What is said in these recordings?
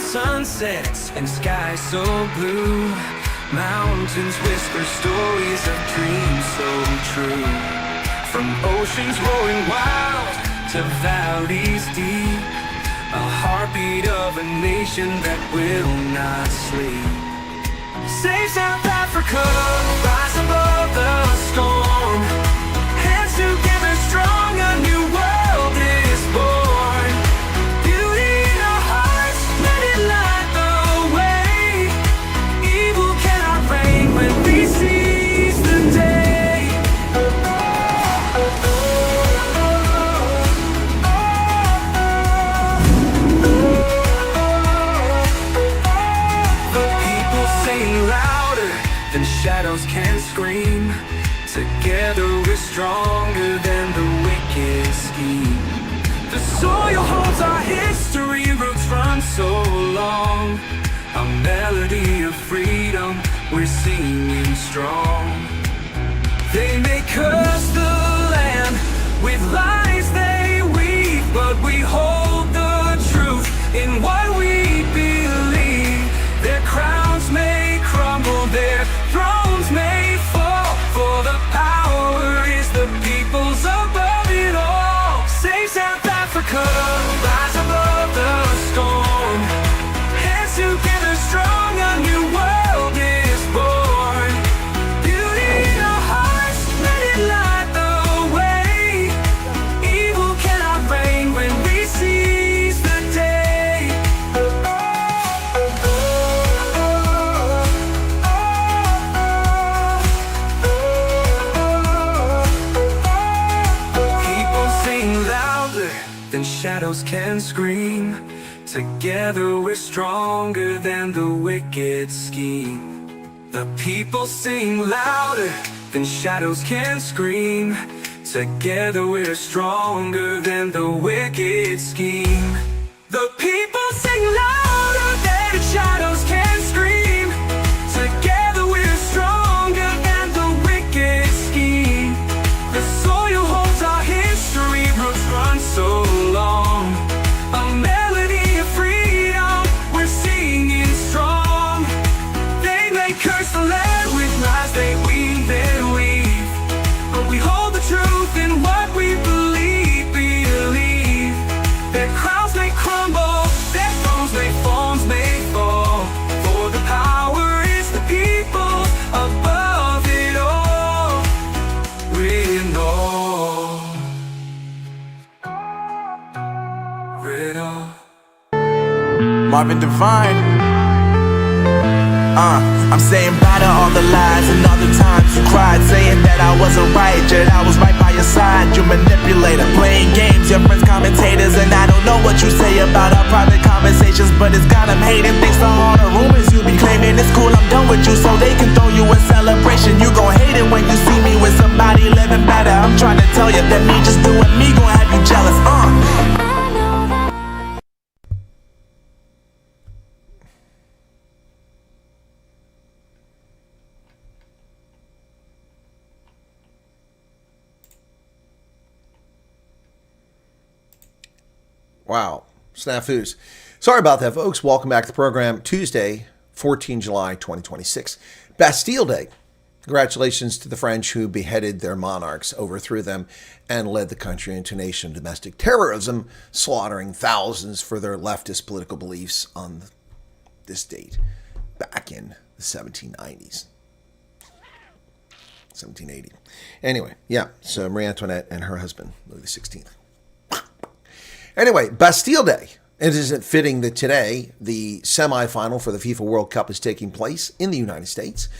sunsets and skies so blue. Mountains whisper stories of dreams so true. From oceans roaring wild to valleys deep, a heartbeat of a nation that will not sleep. Save South Africa, rise above the storm. Hands together strong, a new world is born. Beauty in our hearts, let it light the way. Evil cannot reign when we seize the day. The people sing louder than shadows can scream. Together we're stronger than the wicked scheme. The soil holds our history, roots run so long. A melody of freedom, we're singing strong. They may curse the land with lies they weave, but we hold the truth in what we believe. Their crowns may crumble, their thrones may fall, for the power is the people's above it all. Save South Africa, rise above the storm. Hands together strong, a new world is born. Beauty in our hearts, let it light the way. Evil cannot reign when we seize the day. People sing louder than shadows can scream. Together we're stronger than the wicked scheme. The people sing louder than shadows can scream. Together we're stronger than the wicked scheme. The people sing louder than shadows can scream. Together we're stronger than the wicked scheme. The soil holds our history, roots run so long. A melody of freedom, we're singing strong. They may curse the land with lies they weave, but we hold the truth in what we believe. Their crowns may crumble, their thrones may fall, for the power is the people above it all. We know. Marvin Devine. I'm saying bye to all the lies and all the times you cried, saying that I wasn't right, yet I was right by your side. You manipulator, playing games, your friends commentators, and I don't know what you say about our private conversations, but it's got them hating. Thanks to all the rumors you be claiming. It's cool, I'm done with you, so they can throw you a celebration. You gon' hate it when you see me with somebody living better. I'm trying to tell you that me just doing me gon' have you jealous. Wow, snafus. Sorry about that, folks. Welcome back to the program. Tuesday, 14 July 2026. Bastille Day. Congratulations to the French who beheaded their monarchs, overthrew them, and led the country into a nation of domestic terrorism, slaughtering thousands for their leftist political beliefs on this date, back in the 1790s. 1780. Anyway, yeah, so Marie Antoinette and her husband, Louis XVI. Anyway, Bastille Day. It isn't fitting that today the semifinal for the FIFA World Cup is taking place in the United States,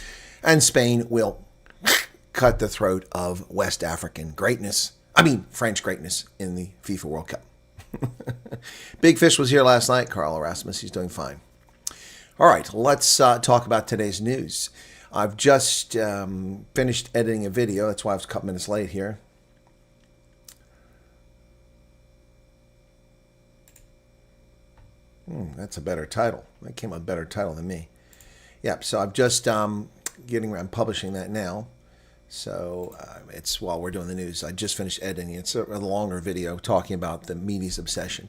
and Spain will cut the throat of West African greatness. French greatness in the FIFA World Cup. Big Fish was here last night. Carl Erasmus, he's doing fine. All right, let's talk about today's news. I've just finished editing a video. That's why I was a couple minutes late here. That's a better title. That came up a better title than me. Yep. So I'm just I'm publishing that now. So it's while we're doing the news. I just finished editing. It's a longer video talking about the media's obsession.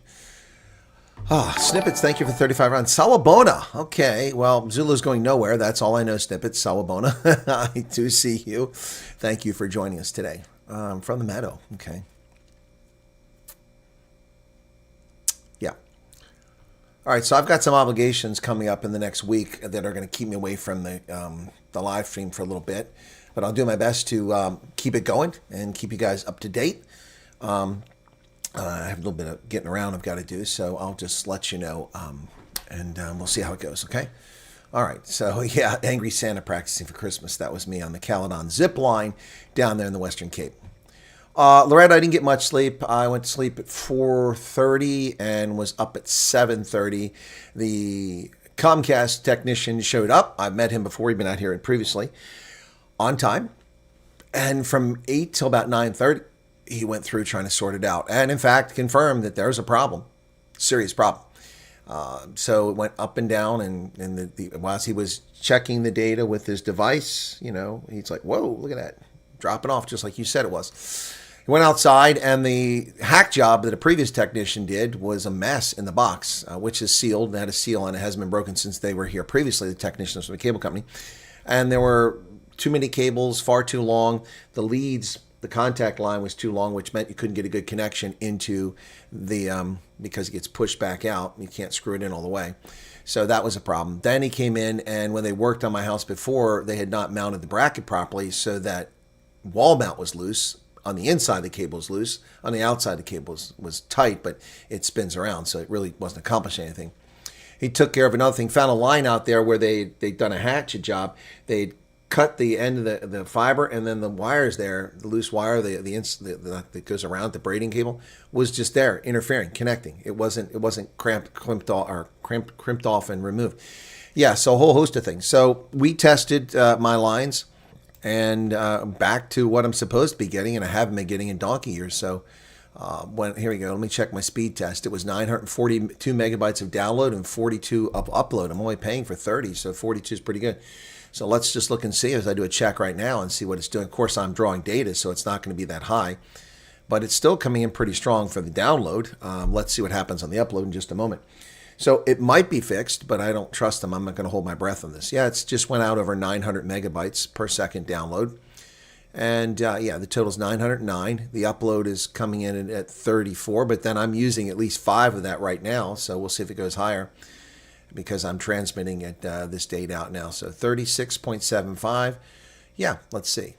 Snippets, thank you for 35 rounds. Sawabona. Okay, well, Zulu's going nowhere. That's all I know, Snippets. Sawabona. I do see you. Thank you for joining us today. From the meadow. Okay. Yeah. All right, so I've got some obligations coming up in the next week that are going to keep me away from the live stream for a little bit. But I'll do my best to keep it going and keep you guys up to date. I have a little bit of getting around I've got to do, so I'll just let you know, and we'll see how it goes, okay? All right, so yeah, Angry Santa practicing for Christmas. That was me on the Caledon zip line down there in the Western Cape. Loretta, I didn't get much sleep. I went to sleep at 4:30 and was up at 7:30. The Comcast technician showed up. I've met him before. He'd been out here previously on time. And from 8 till about 9:30, he went through trying to sort it out, and in fact confirmed that there's a problem, serious problem. So it went up and down, and whilst he was checking the data with his device, he's like, "Whoa, look at that, dropping off just like you said it was." He went outside, and the hack job that a previous technician did was a mess in the box, which is sealed. They had a seal on it. It hasn't been broken since they were here previously, the technicians from the cable company, and there were too many cables, far too long. The leads. The contact line was too long, which meant you couldn't get a good connection into the, because it gets pushed back out. You can't screw it in all the way. So that was a problem. Then he came in, and when they worked on my house before, they had not mounted the bracket properly, so that wall mount was loose. On the inside, the cable was loose. On the outside, the cable was tight, but it spins around, so it really wasn't accomplishing anything. He took care of another thing, found a line out there where they'd done a hatchet job. They'd cut the end of the fiber, and then the wires there, the loose wire, that goes around the braiding cable, was just there, interfering, connecting. It wasn't crimped off and removed. Yeah, so a whole host of things. So we tested my lines, and back to what I'm supposed to be getting, and I haven't been getting in donkey years. So here we go. Let me check my speed test. It was 942 megabytes of download and 42 of upload. I'm only paying for 30, so 42 is pretty good. So let's just look and see as I do a check right now and see what it's doing. Of course, I'm drawing data, so it's not going to be that high, but it's still coming in pretty strong for the download. Let's see what happens on the upload in just a moment. So it might be fixed, but I don't trust them. I'm not going to hold my breath on this. Yeah, it's just went out over 900 megabytes per second download. And yeah, the total is 909. The upload is coming in at 34, but then I'm using at least 5 of that right now, so we'll see if it goes higher, because I'm transmitting at this date out now. So 36.75. Yeah, let's see.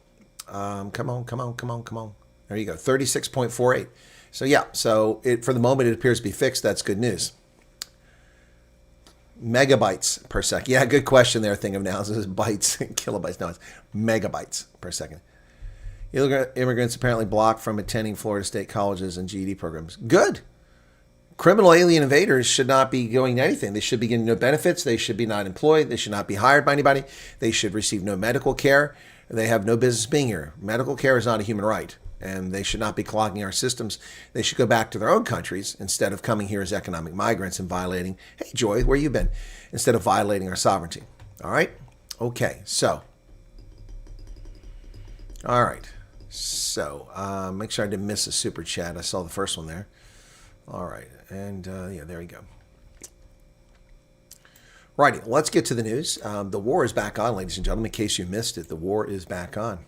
Come on. There you go, 36.48. So yeah, so for the moment it appears to be fixed. That's good news. Megabytes per second. Yeah, good question there. Thing of now, this is bytes, kilobytes. No, it's megabytes per second. Immigrants apparently blocked from attending Florida State colleges and GED programs. Good. Criminal alien invaders should not be going to anything. They should be getting no benefits. They should be not employed. They should not be hired by anybody. They should receive no medical care. They have no business being here. Medical care is not a human right, and they should not be clogging our systems. They should go back to their own countries instead of coming here as economic migrants and violating, hey, Joy, where you been? Instead of violating our sovereignty. All right? Okay, so. All right. So, make sure I didn't miss a super chat. I saw the first one there. All right. And yeah, there we go. Righty, let's get to the news. The war is back on, ladies and gentlemen. In case you missed it, the war is back on.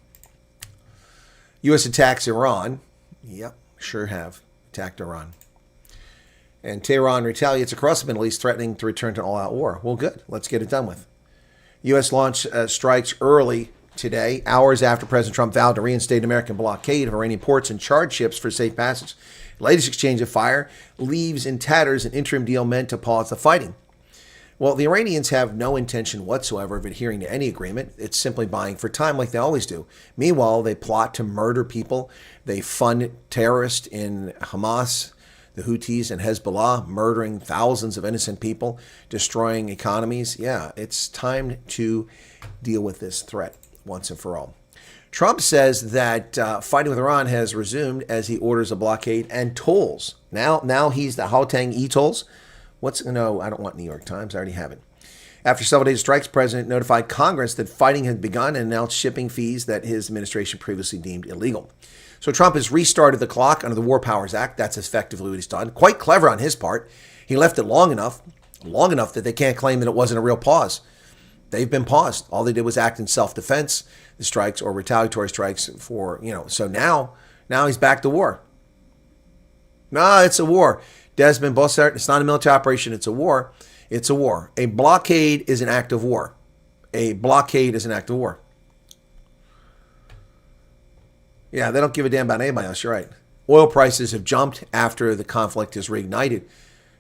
U.S. attacks Iran. Yep, sure have attacked Iran. And Tehran retaliates across the Middle East, threatening to return to all-out war. Well, good. Let's get it done with. U.S. launched strikes early today, hours after President Trump vowed to reinstate an American blockade of Iranian ports and charge ships for safe passage. The latest exchange of fire leaves in tatters an interim deal meant to pause the fighting. Well, the Iranians have no intention whatsoever of adhering to any agreement. It's simply buying for time like they always do. Meanwhile, they plot to murder people. They fund terrorists in Hamas, the Houthis, and Hezbollah, murdering thousands of innocent people, destroying economies. Yeah, it's time to deal with this threat once and for all. Trump says that fighting with Iran has resumed as he orders a blockade and tolls. Now he's the Haotang e-tolls. No, I don't want New York Times. I already have it. After several days of strikes, the president notified Congress that fighting had begun and announced shipping fees that his administration previously deemed illegal. So Trump has restarted the clock under the War Powers Act. That's effectively what he's done. Quite clever on his part. He left it long enough that they can't claim that it wasn't a real pause. They've been paused. All they did was act in self-defense, the strikes or retaliatory strikes for, so now he's back to war. No, it's a war. Desmond Bossert, it's not a military operation, it's a war. It's a war. A blockade is an act of war. A blockade is an act of war. Yeah, they don't give a damn about anybody else, you're right. Oil prices have jumped after the conflict is reignited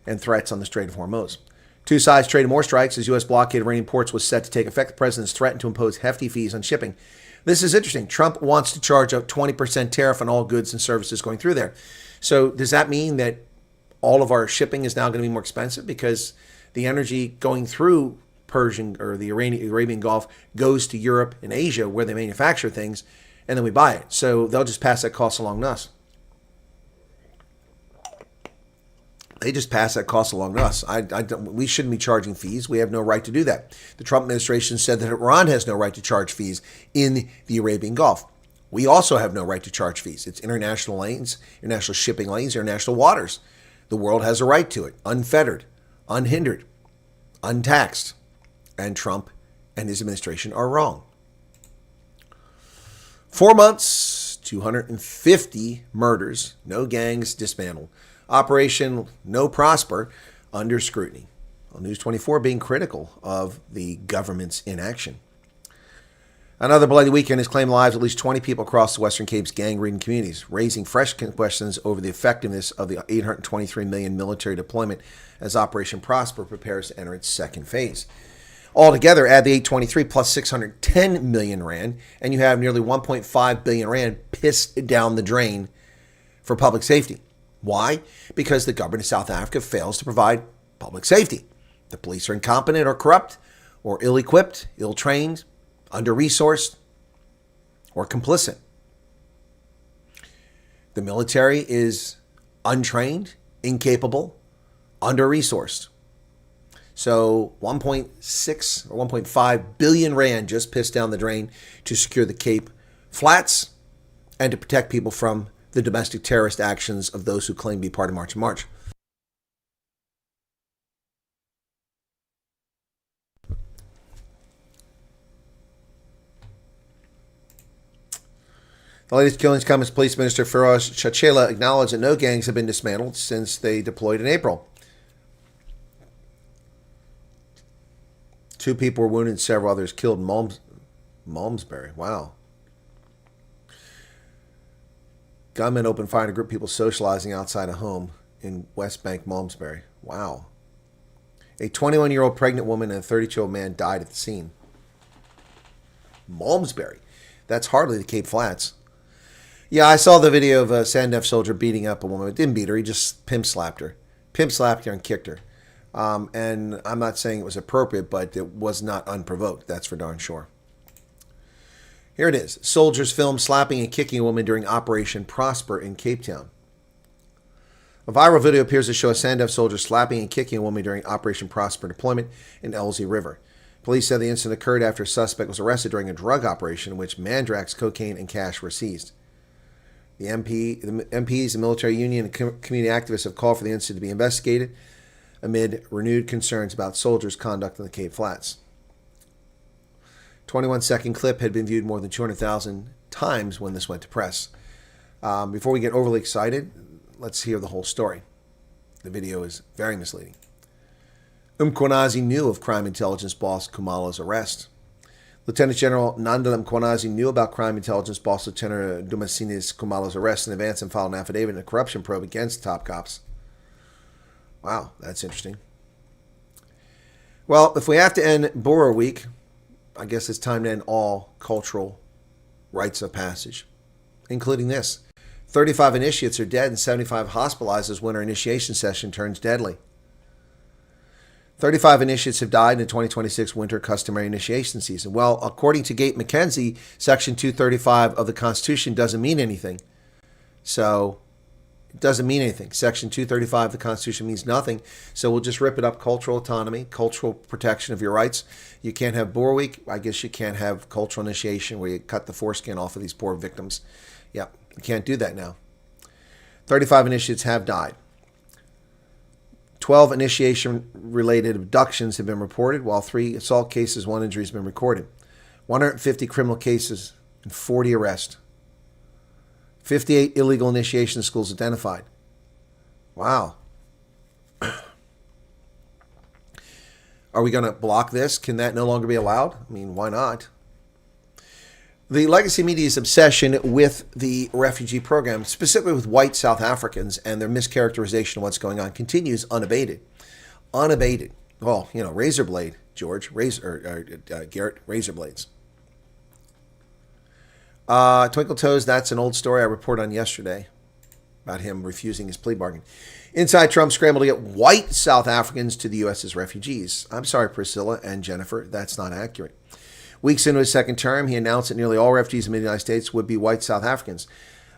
and threats on the Strait of Hormuz. Two sides traded more strikes as U.S. blockade of Iranian ports was set to take effect. The president threatened to impose hefty fees on shipping. This is interesting. Trump wants to charge a 20% tariff on all goods and services going through there. So does that mean that all of our shipping is now going to be more expensive because the energy going through Persian or the Arabian Gulf goes to Europe and Asia where they manufacture things, and then we buy it? So they'll just pass that cost along to us. They just pass that cost along to us. We shouldn't be charging fees. We have no right to do that. The Trump administration said that Iran has no right to charge fees in the Arabian Gulf. We also have no right to charge fees. It's international lanes, international shipping lanes, international waters. The world has a right to it, unfettered, unhindered, untaxed. And Trump and his administration are wrong. 4 months, 250 murders, no gangs dismantled. Operation No Prosper under scrutiny. Well, News 24 being critical of the government's inaction. Another bloody weekend has claimed the lives of at least 20 people across the Western Cape's gang-ridden communities, raising fresh questions over the effectiveness of the $823 million military deployment as Operation Prosper prepares to enter its second phase. Altogether, add the 823 plus 610 million rand, and you have nearly 1.5 billion rand pissed down the drain for public safety. Why? Because the government of South Africa fails to provide public safety. The police are incompetent or corrupt or ill-equipped, ill-trained, under-resourced, or complicit. The military is untrained, incapable, under-resourced. So 1.6 or 1.5 billion rand just pissed down the drain to secure the Cape Flats and to protect people from the domestic terrorist actions of those who claim to be part of March and March. The latest killings come as Police Minister Feroz Chachela acknowledged that no gangs have been dismantled since they deployed in April. 2 people were wounded and several others killed in Malmesbury. Wow. Gunmen opened fire on a group of people socializing outside a home in West Bank, Malmesbury. Wow. A 21-year-old pregnant woman and a 32-year-old man died at the scene. Malmesbury. That's hardly the Cape Flats. Yeah, I saw the video of a Sandef soldier beating up a woman. It didn't beat her. He just pimp slapped her. Pimp slapped her and kicked her. And I'm not saying it was appropriate, but it was not unprovoked. That's for darn sure. Here it is. Soldiers filmed slapping and kicking a woman during Operation Prosper in Cape Town. A viral video appears to show a Sandef soldier slapping and kicking a woman during Operation Prosper deployment in Elsie River. Police said the incident occurred after a suspect was arrested during a drug operation in which mandrax, cocaine, and cash were seized. The MPs, the military union, and community activists have called for the incident to be investigated amid renewed concerns about soldiers' conduct in the Cape Flats. 21-second clip had been viewed more than 200,000 times when this went to press. Before we get overly excited, let's hear the whole story. The video is very misleading. Mkhonazi knew of crime intelligence boss Kumala's arrest. Lieutenant General Nandala Mkhonazi knew about crime intelligence boss Lieutenant Dumasini's Kumala's arrest in advance and filed an affidavit in a corruption probe against top cops. Wow, that's interesting. Well, if we have to end Boer Week, I guess it's time to end all cultural rites of passage, including this. 35 initiates are dead and 75 hospitalized as winter initiation session turns deadly. 35 initiates have died in the 2026 winter customary initiation season. Well, according to Gate McKenzie, Section 235 of the Constitution doesn't mean anything. So it doesn't mean anything. Section 235 of the Constitution means nothing. So we'll just rip it up. Cultural autonomy, cultural protection of your rights. You can't have Boer Week. I guess you can't have cultural initiation where you cut the foreskin off of these poor victims. Yeah, you can't do that now. 35 initiates have died. 12 initiation-related abductions have been reported, while 3 assault cases, 1 injury has been recorded. 150 criminal cases and 40 arrests. 58 illegal initiation schools identified. Wow. Are we going to block this? Can that no longer be allowed? I mean, why not? The legacy media's obsession with the refugee program, specifically with white South Africans and their mischaracterization of what's going on, continues unabated. Unabated. Well, you know, razor blade, George. Garrett, razor blades. Twinkle Toes, that's an old story I reported on yesterday about him refusing his plea bargain. Inside Trump scrambled to get white South Africans to the U.S. as refugees. I'm sorry, Priscilla and Jennifer, that's not accurate. Weeks into his second term, he announced that nearly all refugees in the United States would be white South Africans,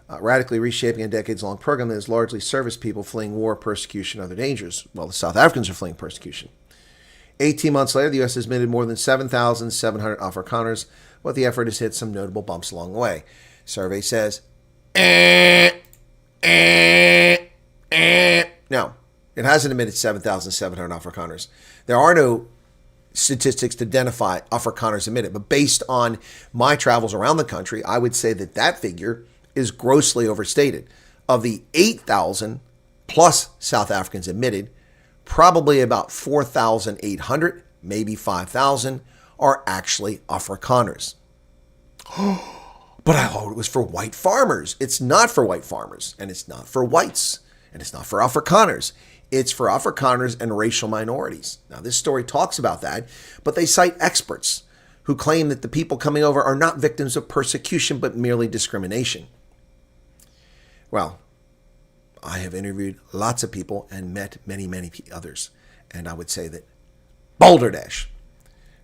radically reshaping a decades-long program that has largely serviced people fleeing war, persecution, and other dangers. Well, the South Africans are fleeing persecution. 18 months later, the U.S. has admitted more than 7,700 Afrikaners, but the effort has hit some notable bumps along the way. Survey says, no, it hasn't admitted 7,700 Afrikaners. There are no statistics to identify Afrikaners admitted, but based on my travels around the country, I would say that that figure is grossly overstated. Of the 8,000 plus South Africans admitted, probably about 4,800, maybe 5,000, are actually Afrikaners. But I thought it was for white farmers. It's not for white farmers, and it's not for whites, and it's not for Afrikaners. It's for Afrikaners and racial minorities. Now, this story talks about that, but they cite experts who claim that the people coming over are not victims of persecution, but merely discrimination. Well, I have interviewed lots of people and met many, many others, and I would say that balderdash,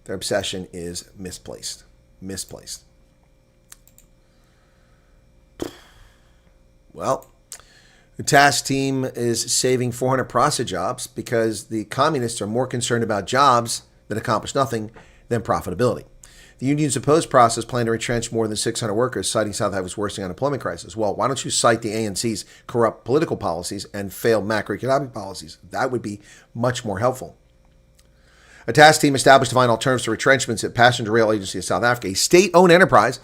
their obsession is misplaced. Misplaced. Well, the task team is saving 400 process jobs because the communists are more concerned about jobs that accomplish nothing than profitability. The union's opposed process plan to retrench more than 600 workers, citing South Africa's worsening unemployment crisis. Well, why don't you cite the ANC's corrupt political policies and failed macroeconomic policies? That would be much more helpful. A task team established to find alternatives to retrenchments at Passenger Rail Agency of South Africa, a state-owned enterprise,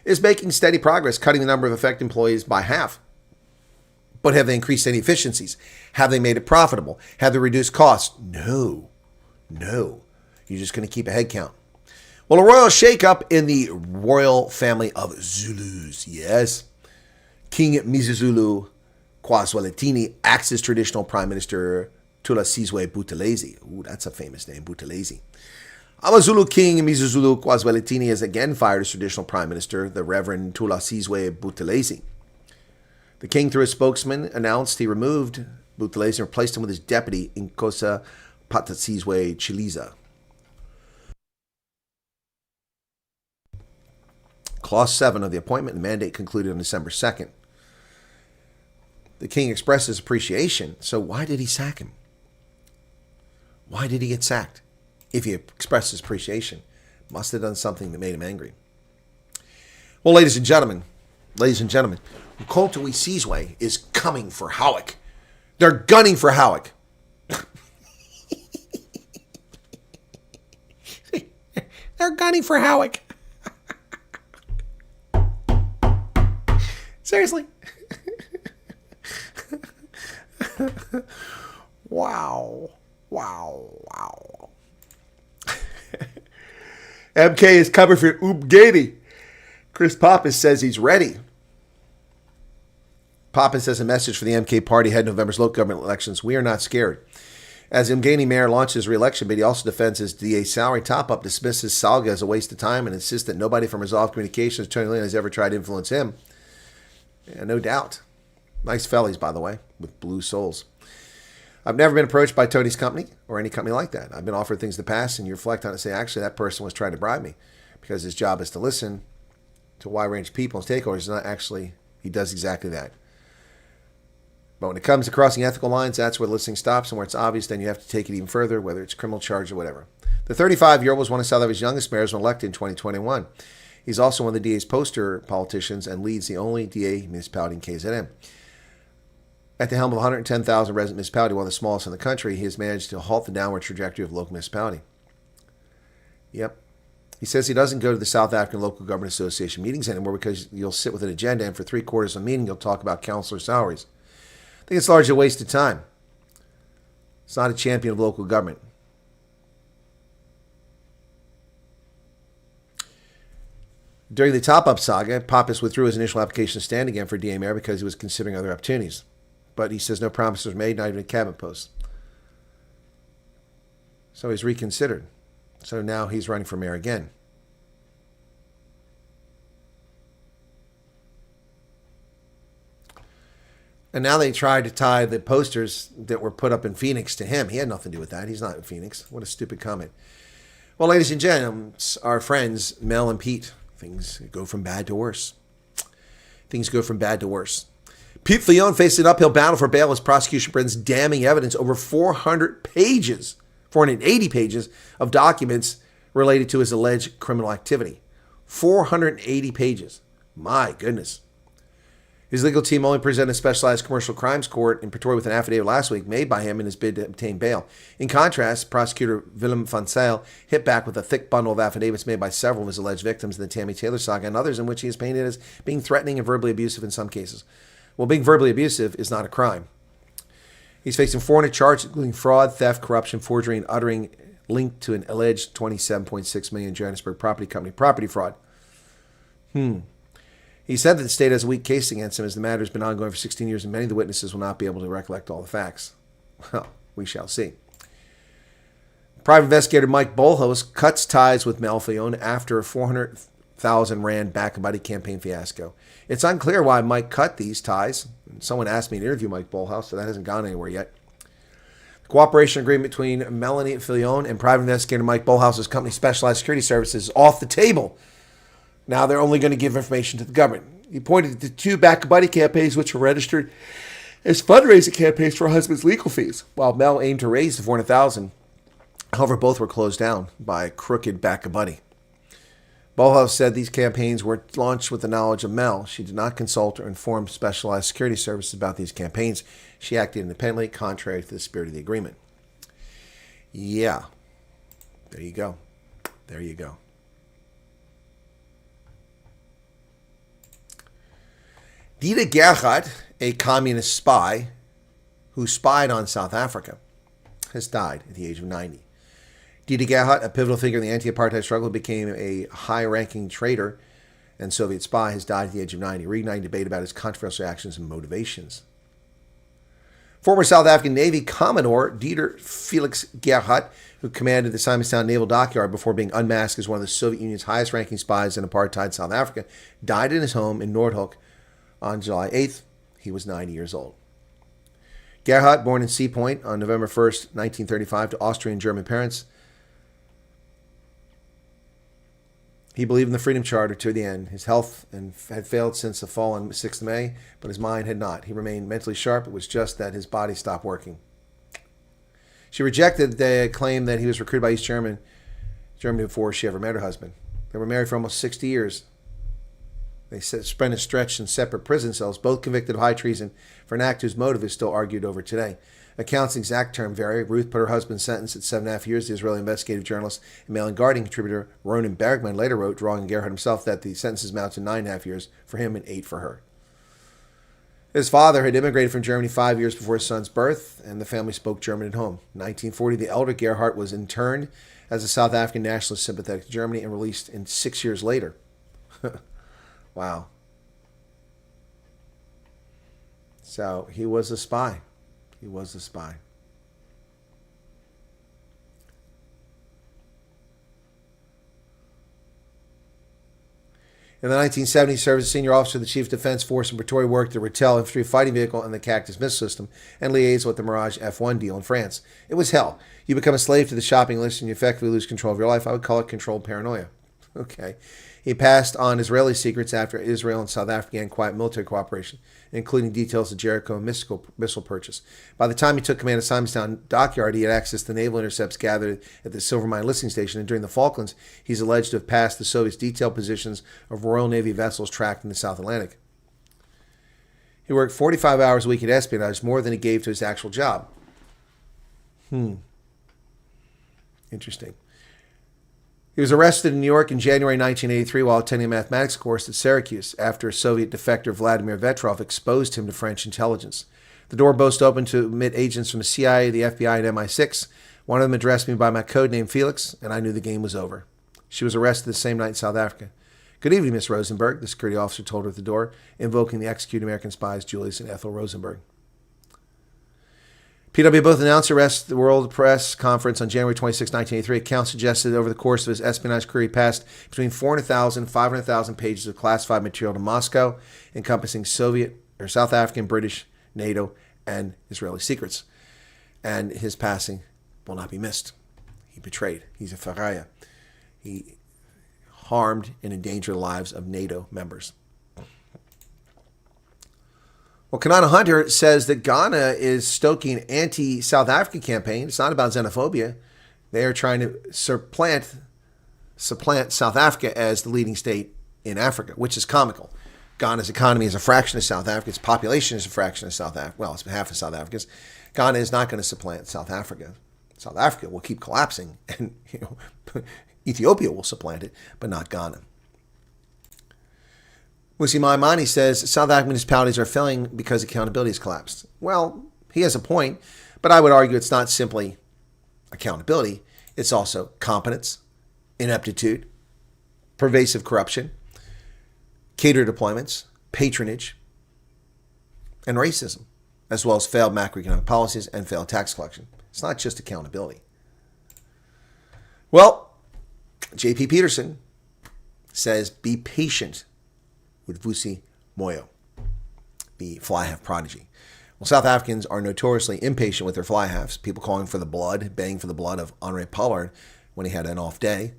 is making steady progress, cutting the number of affected employees by half. But have they increased any efficiencies? Have they made it profitable? Have they reduced costs? No. You're just going to keep a head count. Well, a royal shakeup in the royal family of Zulus. Yes. King Mzulu Kwazwelithini acts as traditional Prime Minister Thulasizwe Buthelezi. Ooh, that's a famous name, Buthelezi. AmaZulu King Mzulu Kwazwelithini has again fired as traditional Prime Minister, the Reverend Thulasizwe Buthelezi. The king, through his spokesman, announced he removed Buthelezi and replaced him with his deputy, Inkosi Phatsizwe Chiliza. Clause 7 of the appointment and mandate concluded on December 2nd. The king expressed his appreciation, so why did he sack him? Why did he get sacked? If he expressed his appreciation, must have done something that made him angry. Well, ladies and gentlemen, Mkhonto weSizwe is coming for Howick. They're gunning for Howick. They're gunning for Howick. Seriously. Wow. MK is coming for Ubgadi. Chris Pappas says he's ready. Pappas says a message for the MK party ahead of November's local government elections. We are not scared. As Umgeni mayor launches his re-election bid, he also defends his DA salary top-up, dismisses Salga as a waste of time, and insists that nobody from Resolve Communications Tony has ever tried to influence him. Yeah, no doubt. Nice fellies, by the way, with blue souls. I've never been approached by Tony's company or any company like that. I've been offered things in the past, and you reflect on it and say, actually, that person was trying to bribe me because his job is to listen to a wide range of people and stakeholders. Not actually, he does exactly that. But when it comes to crossing ethical lines, that's where listening stops, and where it's obvious, then you have to take it even further, whether it's criminal charge or whatever. The 35-year-old was one of South Africa's youngest mayors when elected in 2021. He's also one of the DA's poster politicians and leads the only DA municipality in KZN. At the helm of a 110,000 resident municipality, one of the smallest in the country, he has managed to halt the downward trajectory of local municipality. Yep. He says he doesn't go to the South African Local Government Association meetings anymore because you'll sit with an agenda and for 3/4 of the meeting you'll talk about councillor salaries. I think it's largely a waste of time. It's not a champion of local government. During the top-up saga, Pappas withdrew his initial application to stand again for DA mayor because he was considering other opportunities. But he says no promises were made, not even a cabinet post. So he's reconsidered. So now he's running for mayor again. And now they tried to tie the posters that were put up in Phoenix to him. He had nothing to do with that. He's not in Phoenix. What a stupid comment. Well, ladies and gentlemen, our friends Mel and Pete, things go from bad to worse. Things go from bad to worse. Pete Fillon faced an uphill battle for bail as prosecution brings damning evidence, over 480 pages of documents related to his alleged criminal activity. 480 pages. My goodness. His legal team only presented a specialized commercial crimes court in Pretoria with an affidavit last week made by him in his bid to obtain bail. In contrast, prosecutor Willem van Zyl hit back with a thick bundle of affidavits made by several of his alleged victims in the Tammy Taylor saga and others in which he is painted as being threatening and verbally abusive in some cases. Well, being verbally abusive is not a crime. He's facing 400 charges, including fraud, theft, corruption, forgery, and uttering linked to an alleged $27.6 million Johannesburg property company property fraud. He said that the state has a weak case against him as the matter has been ongoing for 16 years and many of the witnesses will not be able to recollect all the facts. Well, we shall see. Private investigator Mike Bolhuis cuts ties with Mel Fillon after a 400,000 Rand back and buddy campaign fiasco. It's unclear why Mike cut these ties. Someone asked me to interview Mike Bolhuis, so that hasn't gone anywhere yet. The cooperation agreement between Melanie Fillon and private investigator Mike Bolhuis's company Specialized Security Services is off the table. Now they're only going to give information to the government. He pointed to 2 back and buddy campaigns which were registered as fundraising campaigns for her husband's legal fees, while Mel aimed to raise the 400,000. However, both were closed down by a crooked back and buddy. Bolhuis said these campaigns were launched with the knowledge of Mel. She did not consult or inform Specialized Security Services about these campaigns. She acted independently, contrary to the spirit of the agreement. Yeah. There you go. There you go. Dieter Gerhardt, a communist spy who spied on South Africa, has died at the age of 90. Dieter Gerhardt, a pivotal figure in the anti-apartheid struggle, became a high-ranking traitor and Soviet spy, has died at the age of 90, reigniting debate about his controversial actions and motivations. Former South African Navy Commodore Dieter Felix Gerhardt, who commanded the Simonstown Naval Dockyard before being unmasked as one of the Soviet Union's highest-ranking spies in apartheid South Africa, died in his home in Noordhoek on July 8th. He was 90 years old. Gerhardt, born in Sea Point on November 1st, 1935, to Austrian-German parents, he believed in the Freedom Charter to the end. His health had failed since the fall on 6th of May, but his mind had not. He remained mentally sharp. It was just that his body stopped working. She rejected the claim that he was recruited by East Germany before she ever met her husband. They were married for almost 60 years. They spent a stretch in separate prison cells, both convicted of high treason for an act whose motive is still argued over today. Accounts exact term vary. Ruth put her husband's sentence at 7.5 years. The Israeli investigative journalist and Mail and Guardian contributor Ronan Bergman later wrote, drawing Gerhardt himself, that the sentences amount to 9.5 years for him and 8 for her. His father had immigrated from Germany 5 years before his son's birth, and the family spoke German at home. In 1940, the elder Gerhardt was interned as a South African nationalist sympathetic to Germany and released 6 years later. Wow. So he was a spy. He was a spy. In the 1970s, he served as senior officer of the Chief Defense Force in Pretoria, worked the Ratel Infantry Fighting Vehicle and the Cactus Missile System, and liaised with the Mirage F1 deal in France. It was hell. You become a slave to the shopping list and you effectively lose control of your life. I would call it controlled paranoia. Okay. He passed on Israeli secrets after Israel and South Africa began quiet military cooperation, including details of Jericho and missile purchase. By the time he took command of Simonstown Dockyard, he had access to naval intercepts gathered at the Silver Mine Listening Station, and during the Falklands, he's alleged to have passed the Soviets detailed positions of Royal Navy vessels tracked in the South Atlantic. He worked 45 hours a week at espionage, more than he gave to his actual job. Interesting. He was arrested in New York in January 1983 while attending a mathematics course at Syracuse after Soviet defector Vladimir Vetrov exposed him to French intelligence. The door burst open to admit agents from the CIA, the FBI, and MI6. One of them addressed me by my code name Felix, and I knew the game was over. She was arrested the same night in South Africa. Good evening, Miss Rosenberg, the security officer told her at the door, invoking the executed American spies Julius and Ethel Rosenberg. PW both announced arrest at the World Press Conference on January 26, 1983. Accounts suggested that over the course of his espionage career, he passed between 400,000 and 500,000 pages of classified material to Moscow, encompassing Soviet or South African, British, NATO, and Israeli secrets. And his passing will not be missed. He betrayed. He's a Faraya. He harmed and endangered the lives of NATO members. Well, Kanana Hunter says that Ghana is stoking an anti-South Africa campaign. It's not about xenophobia. They are trying to supplant South Africa as the leading state in Africa, which is comical. Ghana's economy is a fraction of South Africa. Its population is a fraction of South Africa. Well, it's half of South Africa's. Ghana is not going to supplant South Africa. South Africa will keep collapsing, and Ethiopia will supplant it, but not Ghana. Musi Maimani says South African municipalities are failing because accountability has collapsed. Well, he has a point, but I would argue it's not simply accountability. It's also competence, ineptitude, pervasive corruption, cater deployments, patronage, and racism, as well as failed macroeconomic policies and failed tax collection. It's not just accountability. Well, J.P. Peterson says be patient with Vusi Moyo, the fly half prodigy. Well, South Africans are notoriously impatient with their fly halves, people calling for the blood, baying for the blood of Henri Pollard when he had an off day.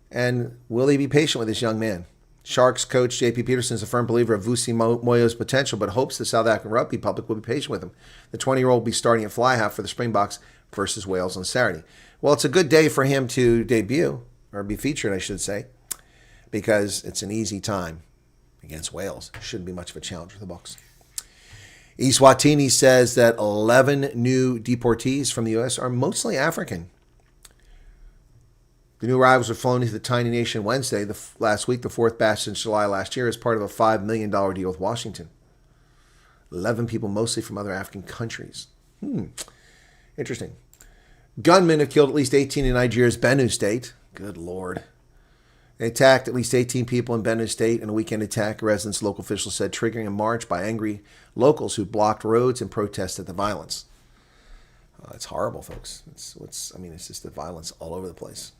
And will he be patient with this young man? Sharks coach J.P. Peterson is a firm believer of Vusi Moyo's potential, but hopes the South African rugby public will be patient with him. The 20-year-old will be starting at fly half for the Springboks versus Wales on Saturday. Well, it's a good day for him to debut, or be featured, I should say, because it's an easy time against Wales. Shouldn't be much of a challenge for the Bucks. Eswatini says that 11 new deportees from the U.S. are mostly African. The new arrivals were flown into the tiny nation Wednesday, last week, the fourth batch since July last year, as part of a $5 million deal with Washington. 11 people, mostly from other African countries. Interesting. Gunmen have killed at least 18 in Nigeria's Benue state. Good Lord. They attacked at least 18 people in Benue State in a weekend attack, residents, local officials said, triggering a march by angry locals who blocked roads and protested the violence. It's horrible, folks. It's just the violence all over the place.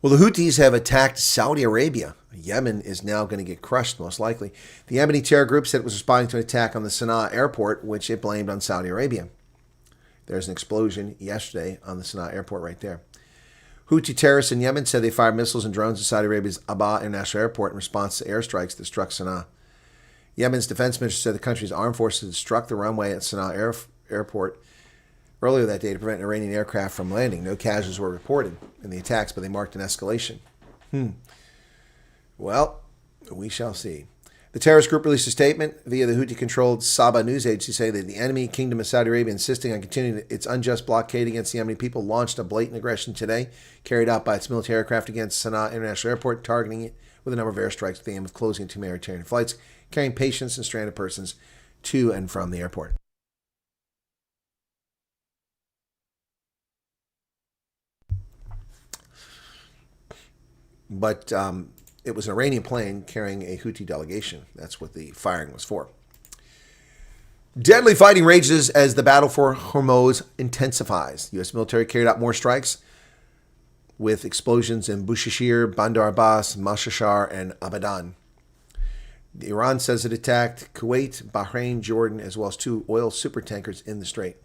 Well, the Houthis have attacked Saudi Arabia. Yemen is now going to get crushed, most likely. The Yemeni terror group said it was responding to an attack on the Sana'a airport, which it blamed on Saudi Arabia. There's an explosion yesterday on the Sana'a airport right there. Houthi terrorists in Yemen said they fired missiles and drones at Saudi Arabia's Abha International Airport in response to airstrikes that struck Sana'a. Yemen's defense minister said the country's armed forces struck the runway at Sana'a Airport earlier that day to prevent an Iranian aircraft from landing. No casualties were reported in the attacks, but they marked an escalation. Well, we shall see. The terrorist group released a statement via the Houthi-controlled Saba news agency saying that the enemy kingdom of Saudi Arabia, insisting on continuing its unjust blockade against the Yemeni people, launched a blatant aggression today, carried out by its military aircraft against Sana'a International Airport, targeting it with a number of airstrikes with the aim of closing 2 humanitarian flights, carrying patients and stranded persons to and from the airport. But it was an Iranian plane carrying a Houthi delegation. That's what the firing was for. Deadly fighting rages as the battle for Hormuz intensifies. The U.S. military carried out more strikes with explosions in Bushehr, Bandar Abbas, Mashashar, and Abadan. Iran says it attacked Kuwait, Bahrain, Jordan, as well as 2 oil supertankers in the Strait.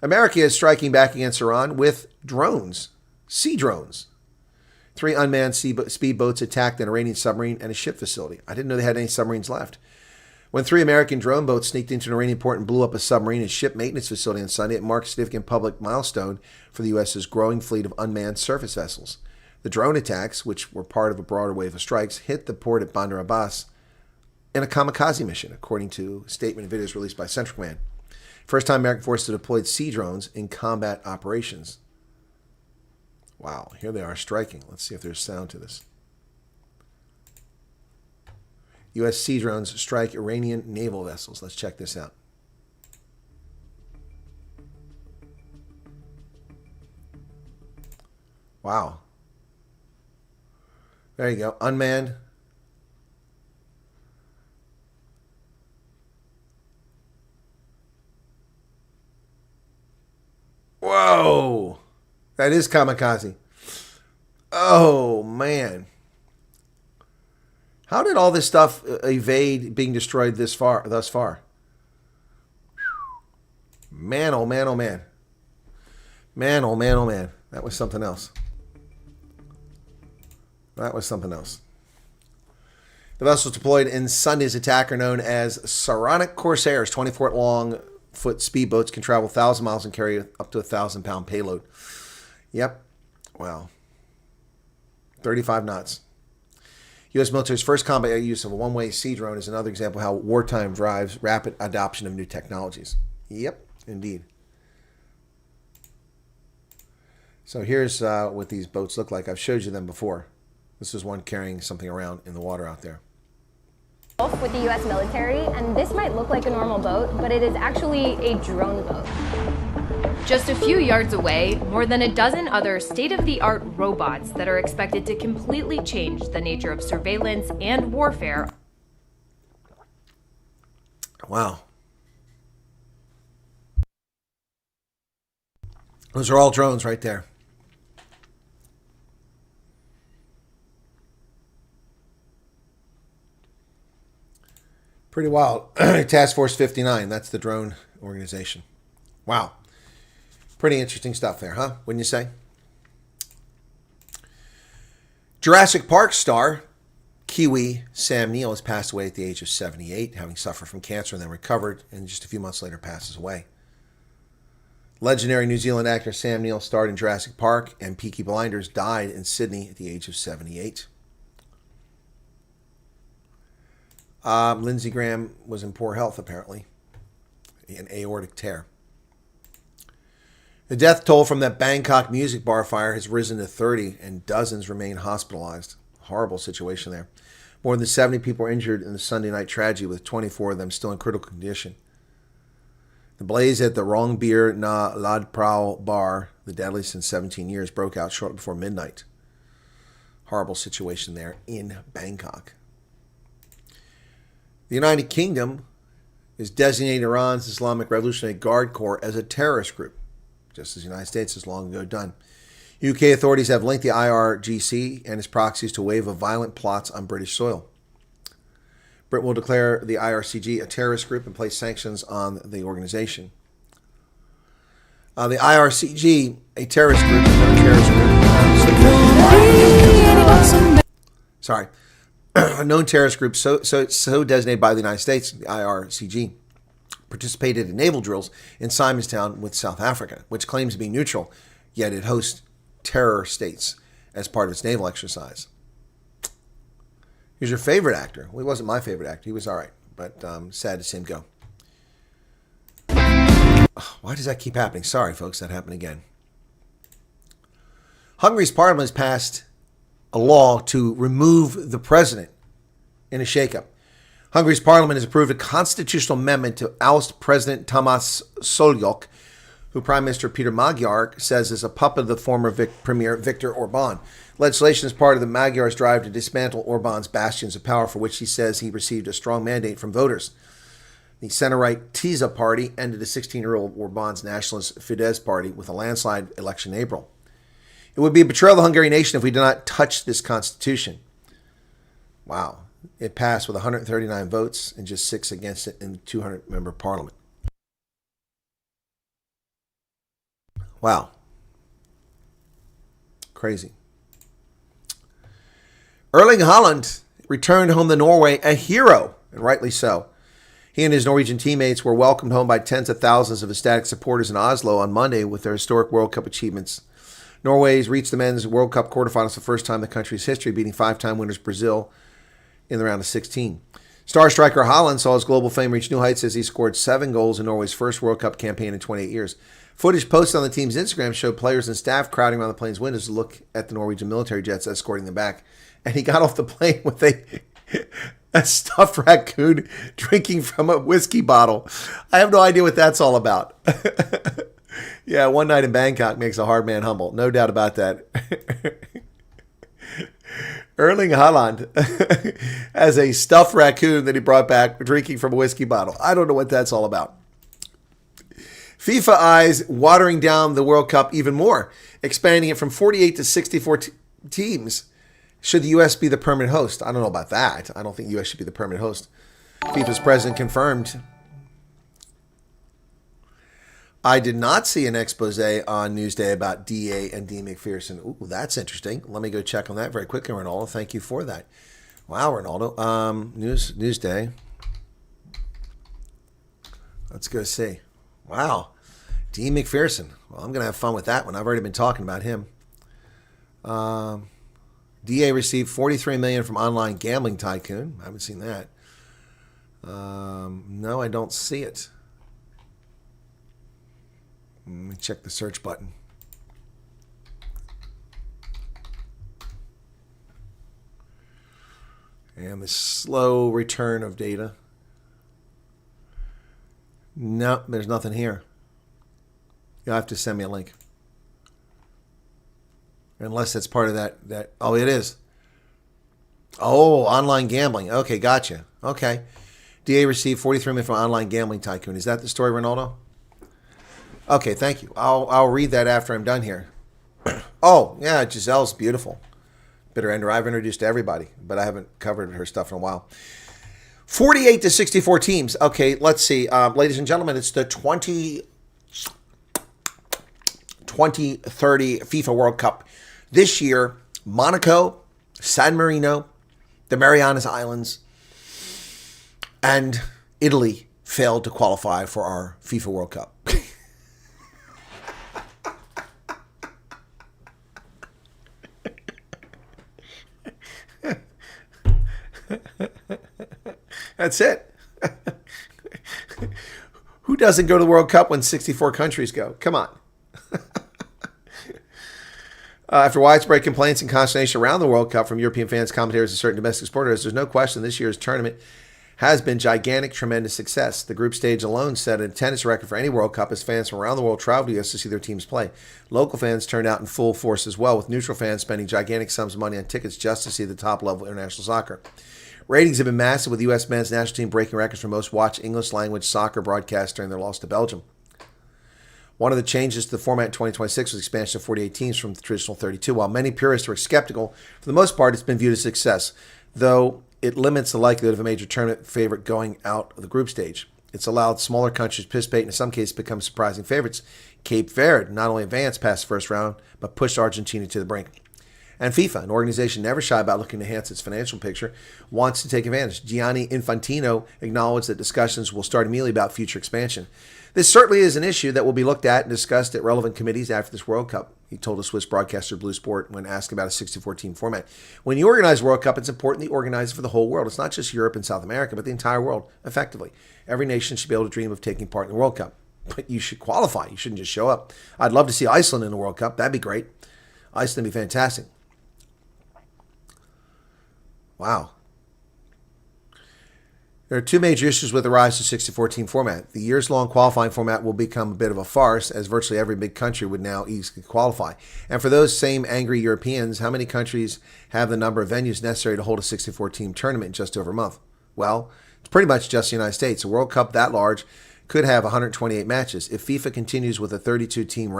America is striking back against Iran with drones, sea drones. 3 unmanned speedboats attacked an Iranian submarine and a ship facility. I didn't know they had any submarines left. When 3 American drone boats sneaked into an Iranian port and blew up a submarine and ship maintenance facility on Sunday, it marked a significant public milestone for the U.S.'s growing fleet of unmanned surface vessels. The drone attacks, which were part of a broader wave of strikes, hit the port at Bandar Abbas in a kamikaze mission, according to a statement and videos released by Central Command. First time American forces deployed sea drones in combat operations. Wow, here they are striking. Let's see if there's sound to this. U.S. sea drones strike Iranian naval vessels. Let's check this out. Wow. There you go. Unmanned. Whoa. That is kamikaze. Oh, man. How did all this stuff evade being destroyed thus far? Man, oh man, oh man. Man, oh man, oh man. That was something else. That was something else. The vessels deployed in Sunday's attack are known as Saronic Corsairs. 24-foot-long speedboats can travel 1,000 miles and carry up to a 1,000-pound payload. Yep. Wow. 35 knots. U.S. military's first combat use of a one-way sea drone is another example of how wartime drives rapid adoption of new technologies. Yep, indeed. So here's what these boats look like. I've showed you them before. This is one carrying something around in the water out there. With the U.S. military, and this might look like a normal boat, but it is actually a drone boat. Just a few yards away, more than a dozen other state-of-the-art robots that are expected to completely change the nature of surveillance and warfare. Wow. Those are all drones right there. Pretty wild. Task Force 59, that's the drone organization. Wow. Pretty interesting stuff there, huh? Wouldn't you say? Jurassic Park star Kiwi Sam Neill has passed away at the age of 78, having suffered from cancer and then recovered, and just a few months later passes away. Legendary New Zealand actor Sam Neill starred in Jurassic Park and Peaky Blinders, died in Sydney at the age of 78. Lindsey Graham was in poor health, apparently. An aortic tear. The death toll from that Bangkok music bar fire has risen to 30, and dozens remain hospitalized. Horrible situation there. More than 70 people were injured in the Sunday night tragedy, with 24 of them still in critical condition. The blaze at the Rong Beer Na Lad Prao bar, the deadliest in 17 years, broke out shortly before midnight. Horrible situation there in Bangkok. The United Kingdom is designating Iran's Islamic Revolutionary Guard Corps as a terrorist group, just as the United States has long ago done. UK authorities have linked the IRGC and its proxies to a wave of violent plots on British soil. Britain will declare the IRCG a terrorist group and place sanctions on the organization. The IRCG, a terrorist group, a known terrorist group so designated by the United States, the IRCG, participated in naval drills in Simonstown with South Africa, which claims to be neutral, yet it hosts terror states as part of its naval exercise. Here's your favorite actor. Well, he wasn't my favorite actor. He was all right, but sad to see him go. Why does that keep happening? Sorry, folks, that happened again. Hungary's parliament has passed a law to remove the president in a shakeup. Hungary's parliament has approved a constitutional amendment to oust President Tamás Szoljuk, who Prime Minister Peter Magyar says is a puppet of the former Premier Viktor Orban. Legislation is part of the Magyar's drive to dismantle Orban's bastions of power, for which he says he received a strong mandate from voters. The center-right Tiza party ended a 16-year-old Orban's nationalist Fidesz party with a landslide election in April. It would be a betrayal of the Hungarian nation if we did not touch this constitution. Wow. It passed with 139 votes and just 6 against it in the 200-member parliament. Wow. Crazy. Erling Haaland returned home to Norway a hero, and rightly so. He and his Norwegian teammates were welcomed home by tens of thousands of ecstatic supporters in Oslo on Monday with their historic World Cup achievements. Norway's reached the men's World Cup quarterfinals for the first time in the country's history, beating 5-time winners Brazil in the round of 16. Star striker Haaland saw his global fame reach new heights as he scored 7 goals in Norway's first World Cup campaign in 28 years. Footage posted on the team's Instagram showed players and staff crowding around the plane's windows to look at the Norwegian military jets escorting them back. And he got off the plane with a stuffed raccoon drinking from a whiskey bottle. I have no idea what that's all about. Yeah, one night in Bangkok makes a hard man humble. No doubt about that. Erling Haaland has a stuffed raccoon that he brought back drinking from a whiskey bottle. I don't know what that's all about. FIFA eyes watering down the World Cup even more, expanding it from 48 to 64 teams. Should the U.S. be the permanent host? I don't know about that. I don't think the U.S. should be the permanent host. FIFA's president confirmed. I did not see an expose on Newsday about DA and D. McPherson. Ooh, that's interesting. Let me go check on that very quickly, Ronaldo. Thank you for that. Wow, Ronaldo. Newsday. Let's go see. Wow. D. McPherson. Well, I'm going to have fun with that one. I've already been talking about him. DA received $43 million from online gambling tycoon. I haven't seen that. No, I don't see it. Let me check the search button. And the slow return of data. No, there's nothing here. You'll have to send me a link. Unless it's part of that. Oh, it is. Oh, online gambling. Okay, gotcha. Okay. DA received $43 million from online gambling tycoon. Is that the story, Ronaldo? Okay, thank you. I'll read that after I'm done here. Oh, yeah, Giselle's beautiful. Bitter ender I've introduced to everybody, but I haven't covered her stuff in a while. 48 to 64 teams. Okay, let's see. Ladies and gentlemen, it's the 2030 FIFA World Cup. This year, Monaco, San Marino, the Marianas Islands, and Italy failed to qualify for our FIFA World Cup. That's it. Who doesn't go to the World Cup when 64 countries go? Come on. After widespread complaints and consternation around the World Cup from European fans, commentators, and certain domestic supporters, there's no question this year's tournament has been gigantic, tremendous success. The group stage alone set an attendance record for any World Cup as fans from around the world traveled to the US to see their teams play. Local fans turned out in full force as well, with neutral fans spending gigantic sums of money on tickets just to see the top level of international soccer. Ratings have been massive, with the U.S. men's national team breaking records for most watched English-language soccer broadcasts during their loss to Belgium. One of the changes to the format in 2026 was expansion of 48 teams from the traditional 32. While many purists were skeptical, for the most part, it's been viewed as a success, though it limits the likelihood of a major tournament favorite going out of the group stage. It's allowed smaller countries to participate and in some cases become surprising favorites. Cape Verde not only advanced past the first round, but pushed Argentina to the brink. And FIFA, an organization never shy about looking to enhance its financial picture, wants to take advantage. Gianni Infantino acknowledged that discussions will start immediately about future expansion. This certainly is an issue that will be looked at and discussed at relevant committees after this World Cup, he told a Swiss broadcaster Blue Sport when asked about a 64-team format. When you organize a World Cup, it's important that you organize it for the whole world. It's not just Europe and South America, but the entire world, effectively. Every nation should be able to dream of taking part in the World Cup. But you should qualify. You shouldn't just show up. I'd love to see Iceland in the World Cup. That'd be great. Iceland would be fantastic. Wow. There are two major issues with the rise to 64-team format. The years-long qualifying format will become a bit of a farce, as virtually every big country would now easily qualify. And for those same angry Europeans, how many countries have the number of venues necessary to hold a 64-team tournament in just over a month? Well, it's pretty much just the United States. A World Cup that large could have 128 matches. If FIFA continues with a 32-team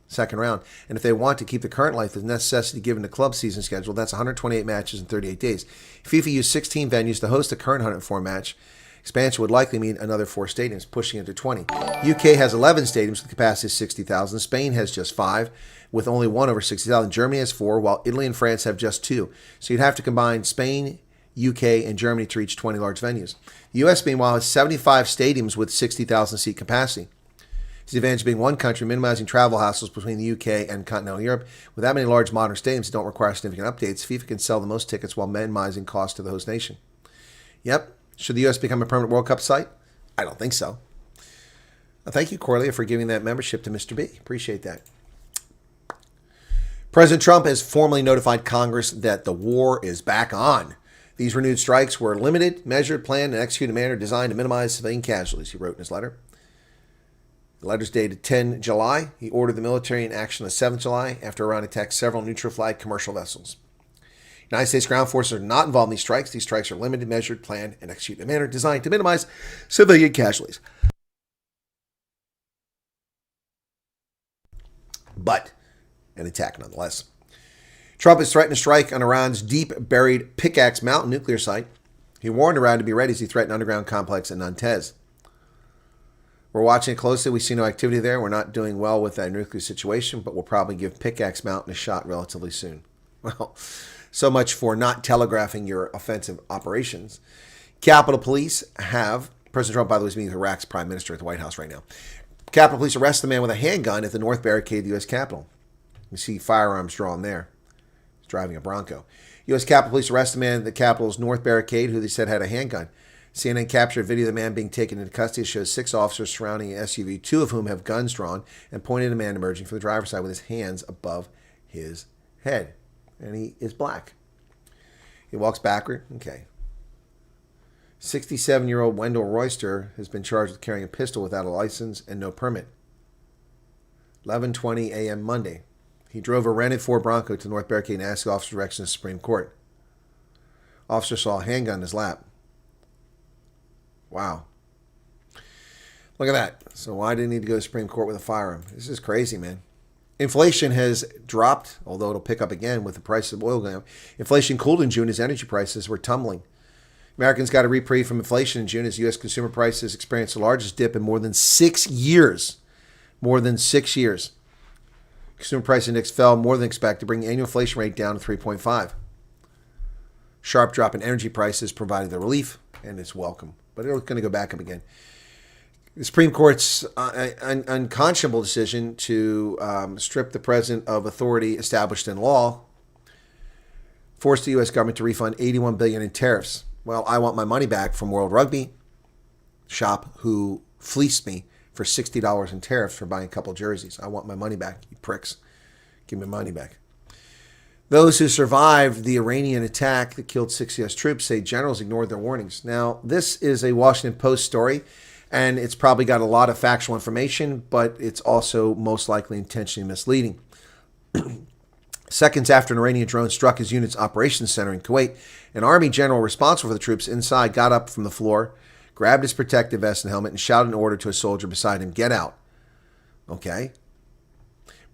second round, and if they want to keep the current length of necessity given the club season schedule, that's 128 matches in 38 days. If FIFA used 16 venues to host the current 104 match, expansion would likely mean another 4 stadiums, pushing it to 20. UK has 11 stadiums with a capacity of 60,000. Spain has just 5, with only 1 over 60,000. Germany has 4, while Italy and France have just 2. So you'd have to combine Spain, UK, and Germany to reach 20 large venues. The US, meanwhile, has 75 stadiums with 60,000 seat capacity. It's the advantage of being one country, minimizing travel hassles between the UK and continental Europe. With that many large modern stadiums that don't require significant updates, FIFA can sell the most tickets while minimizing costs to the host nation. Yep, Should the U.S. become a permanent World Cup site? I don't think so. Thank you, Corlia, for giving that membership to Mr. B. Appreciate that. President Trump has formally notified Congress that the war is back on. These renewed strikes were limited, measured, planned, and executed in a manner designed to minimize civilian casualties, he wrote in his letter. The letter's dated 10 July. He ordered the military in action on 7 July after Iran attacked several neutral flag commercial vessels. United States ground forces are not involved in these strikes. These strikes are limited, measured, planned, and executed in a manner designed to minimize civilian casualties. But an attack nonetheless. Trump has threatened to strike on Iran's deep-buried Pickaxe Mountain nuclear site. He warned Iran to be ready as he threatened an underground complex in Nantes. We're watching it closely. We see no activity there. We're not doing well with that nuclear situation, but we'll probably give Pickaxe Mountain a shot relatively soon. Well, so much for not telegraphing your offensive operations. Capitol Police have, President Trump, by the way, is meeting with Iraq's prime minister at the White House right now. Capitol Police arrest the man with a handgun at the North Barricade of the U.S. Capitol. You see firearms drawn there. He's driving a Bronco. U.S. Capitol Police arrest the man at the Capitol's North Barricade who they said had a handgun. CNN captured a video of the man being taken into custody. It shows 6 officers surrounding an SUV, 2 of whom have guns drawn, and pointed at a man emerging from the driver's side with his hands above his head. And he is black. He walks backward. Okay. 67-year-old Wendell Royster has been charged with carrying a pistol without a license and no permit. 11:20 a.m. Monday. He drove a rented Ford Bronco to the North Barricade and asked the officer direction to the Supreme Court. Officer saw a handgun in his lap. Wow. Look at that. So why did he need to go to the Supreme Court with a firearm? This is crazy, man. Inflation has dropped, although it'll pick up again with the price of oil going up. Inflation cooled in June as energy prices were tumbling. Americans got a reprieve from inflation in June as U.S. consumer prices experienced the largest dip in more than 6 years. More than 6 years. Consumer price index fell more than expected, bringing annual inflation rate down to 3.5. Sharp drop in energy prices provided the relief, and it's welcome. But it's going to go back up again. The Supreme Court's unconscionable decision to strip the president of authority established in law forced the U.S. government to refund $81 billion in tariffs. Well, I want my money back from World Rugby shop who fleeced me for $60 in tariffs for buying a couple jerseys. I want my money back, you pricks. Give me money back. Those who survived the Iranian attack that killed 6 U.S. troops say generals ignored their warnings. Now, this is a Washington Post story, and it's probably got a lot of factual information, but it's also most likely intentionally misleading. Seconds after an Iranian drone struck his unit's operations center in Kuwait, an Army general responsible for the troops inside got up from the floor, grabbed his protective vest and helmet, and shouted an order to a soldier beside him, "Get out." Okay.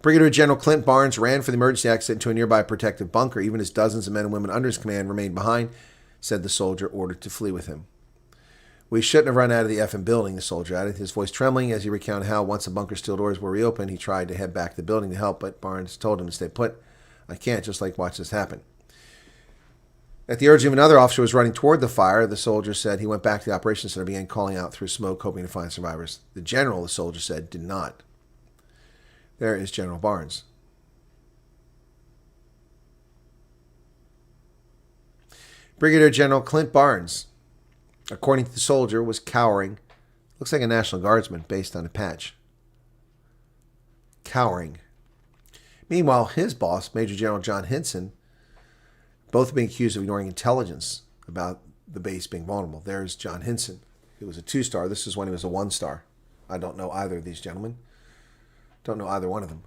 Brigadier General Clint Barnes ran for the emergency exit into a nearby protective bunker, even as dozens of men and women under his command remained behind, said the soldier ordered to flee with him. "We shouldn't have run out of the effing building," the soldier added, his voice trembling as he recounted how, once the bunker steel doors were reopened, he tried to head back to the building to help, but Barnes told him to stay put. "I can't just watch this happen." At the urging of another officer who was running toward the fire, the soldier said he went back to the operations center and began calling out through smoke, hoping to find survivors. The general, the soldier said, did not. There is General Barnes. Brigadier General Clint Barnes, according to the soldier, was cowering. Looks like a National Guardsman based on a patch. Cowering. Meanwhile, his boss, Major General John Hinson, both being accused of ignoring intelligence about the base being vulnerable. There's John Hinson. He was a 2-star. This is when he was a 1-star. I don't know either of these gentlemen. Don't know either one of them.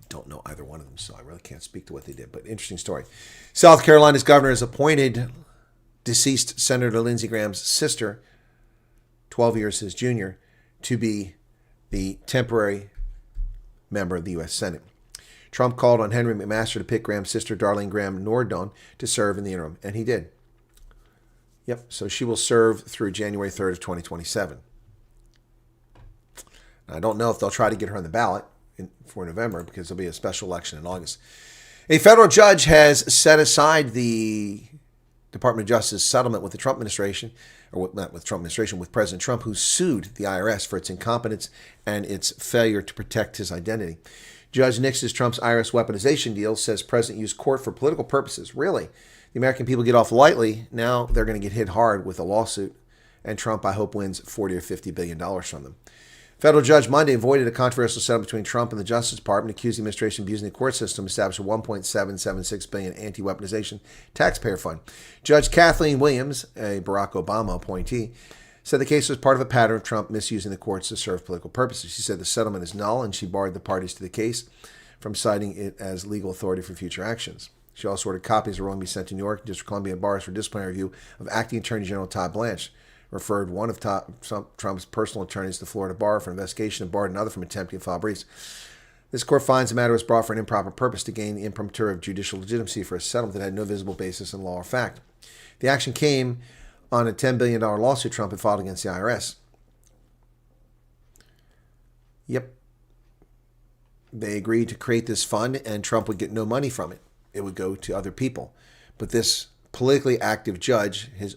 Don't know either one of them, so I really can't speak to what they did. But interesting story. South Carolina's governor has appointed deceased Senator Lindsey Graham's sister, 12 years his junior, to be the temporary member of the U.S. Senate. Trump called on Henry McMaster to pick Graham's sister, Darlene Graham Nordon, to serve in the interim, and he did. Yep, so she will serve through January 3rd of 2027. I don't know if they'll try to get her on the ballot for November because there'll be a special election in August. A federal judge has set aside the Department of Justice settlement with the Trump administration, or not with Trump administration, with President Trump, who sued the IRS for its incompetence and its failure to protect his identity. Judge nixes Trump's IRS weaponization deal, says president used court for political purposes. Really? The American people get off lightly. Now they're going to get hit hard with a lawsuit. And Trump, I hope, wins $40 or $50 billion from them. Federal judge Monday avoided a controversial settlement between Trump and the Justice Department, accused the administration of abusing the court system to establish a $1.776 billion anti-weaponization taxpayer fund. Judge Kathleen Williams, a Barack Obama appointee, said the case was part of a pattern of Trump misusing the courts to serve political purposes. She said the settlement is null, and she barred the parties to the case from citing it as legal authority for future actions. She also ordered copies of the ruling be sent to New York District of Columbia bars for disciplinary review of Acting Attorney General Todd Blanche, referred one of Trump's personal attorneys to the Florida bar for investigation and barred another from attempting to file briefs. This court finds the matter was brought for an improper purpose to gain the imprimatur of judicial legitimacy for a settlement that had no visible basis in law or fact. The action came on a $10 billion lawsuit Trump had filed against the IRS. Yep. They agreed to create this fund, and Trump would get no money from it. It would go to other people. But this politically active judge has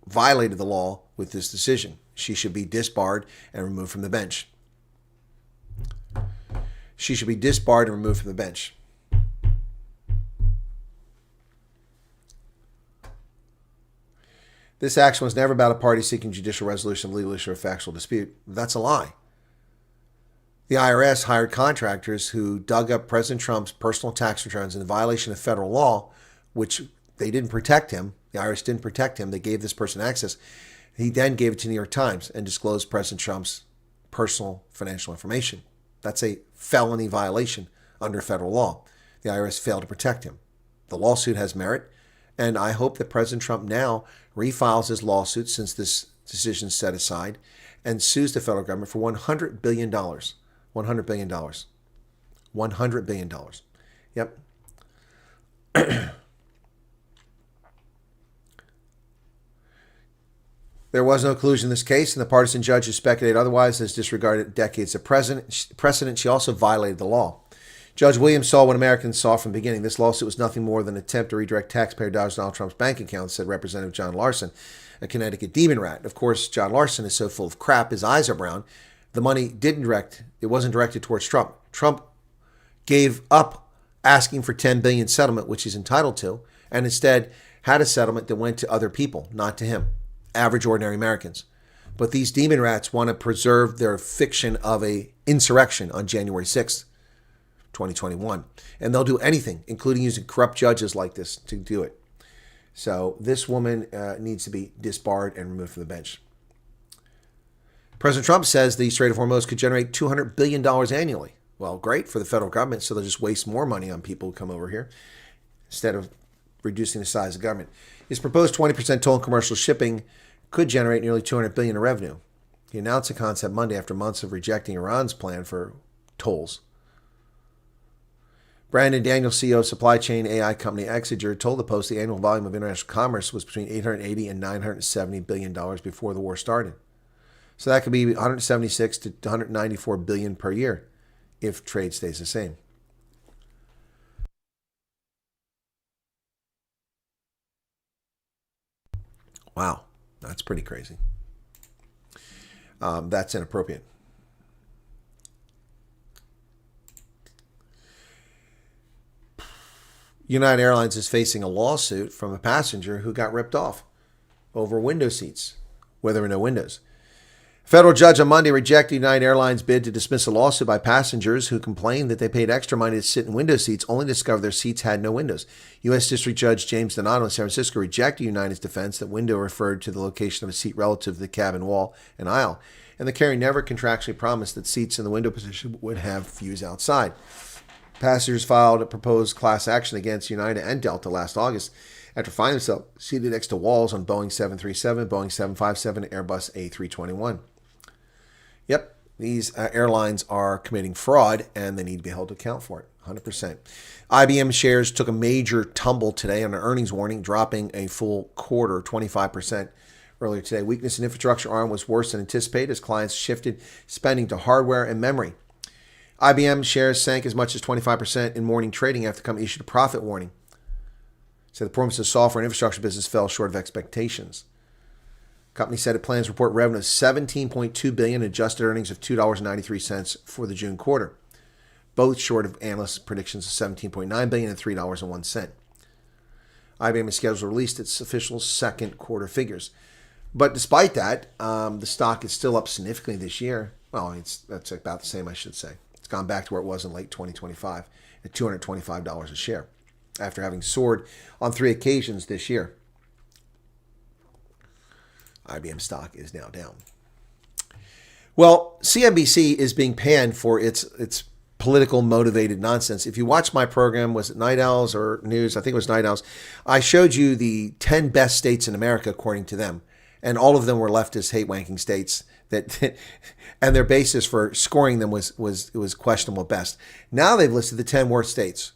violated the law with this decision. She should be disbarred and removed from the bench. She should be disbarred and removed from the bench. This action was never about a party seeking judicial resolution of legal issue or factual dispute. That's a lie. The IRS hired contractors who dug up President Trump's personal tax returns in violation of federal law, which they didn't protect him. The IRS didn't protect him. They gave this person access. He then gave it to the New York Times and disclosed President Trump's personal financial information. That's a felony violation under federal law. The IRS failed to protect him. The lawsuit has merit, and I hope that President Trump now refiles his lawsuit since this decision is set aside and sues the federal government for $100 billion. $100 billion. $100 billion. Yep. There was no collusion in this case, and the partisan judge who speculated otherwise has disregarded decades of precedent. She also violated the law. Judge Williams saw what Americans saw from the beginning. This lawsuit was nothing more than an attempt to redirect taxpayer dollars to Donald Trump's bank account, said Representative John Larson, a Connecticut demon rat. Of course, John Larson is so full of crap, his eyes are brown. The money wasn't directed towards Trump. Trump gave up asking for $10 billion settlement, which he's entitled to, and instead had a settlement that went to other people, not to him, average ordinary Americans. But these demon rats want to preserve their fiction of a insurrection on January 6th, 2021. And they'll do anything, including using corrupt judges like this to do it. So this woman needs to be disbarred and removed from the bench. President Trump says the Strait of Hormuz could generate $200 billion annually. Well, great for the federal government, so they'll just waste more money on people who come over here instead of reducing the size of government. His proposed 20% toll on commercial shipping could generate nearly $200 billion in revenue. He announced the concept Monday after months of rejecting Iran's plan for tolls. Brandon Daniel, CEO of supply chain AI company Exeger, told the Post the annual volume of international commerce was between $880 and $970 billion before the war started. So that could be 176 to 194 billion per year if trade stays the same. Wow, that's pretty crazy. That's inappropriate. United Airlines is facing a lawsuit from a passenger who got ripped off over window seats, where there were no windows. A federal judge on Monday rejected United Airlines' bid to dismiss a lawsuit by passengers who complained that they paid extra money to sit in window seats, only to discover their seats had no windows. U.S. District Judge James Donato in San Francisco rejected United's defense that window referred to the location of a seat relative to the cabin wall and aisle, and the carrier never contractually promised that seats in the window position would have views outside. Passengers filed a proposed class action against United and Delta last August after finding themselves seated next to walls on Boeing 737, Boeing 757, and Airbus A321. Yep, these airlines are committing fraud, and they need to be held to account for it, 100%. IBM shares took a major tumble today on an earnings warning, dropping a full quarter, 25% earlier today. Weakness in infrastructure arm was worse than anticipated as clients shifted spending to hardware and memory. IBM shares sank as much as 25% in morning trading after the company issued a profit warning. So the performance of software and infrastructure business fell short of expectations. The company said it plans to report revenue of $17.2 billion and adjusted earnings of $2.93 for the June quarter. both short of analysts' predictions of $17.9 billion and $3.01. IBM is scheduled to release its official second quarter figures. But despite that, the stock is still up significantly this year. Well, that's about the same, I should say. It's gone back to where it was in late 2025 at $225 a share after having soared on 3 occasions this year. IBM stock is now down. Well, CNBC is being panned for its political motivated nonsense. If you watch my program, was it Night Owls or News? I think it was Night Owls. I showed you the 10 best states in America according to them. And all of them were leftist hate-wanking states and their basis for scoring them was questionable at best. Now they've listed the 10 worst states.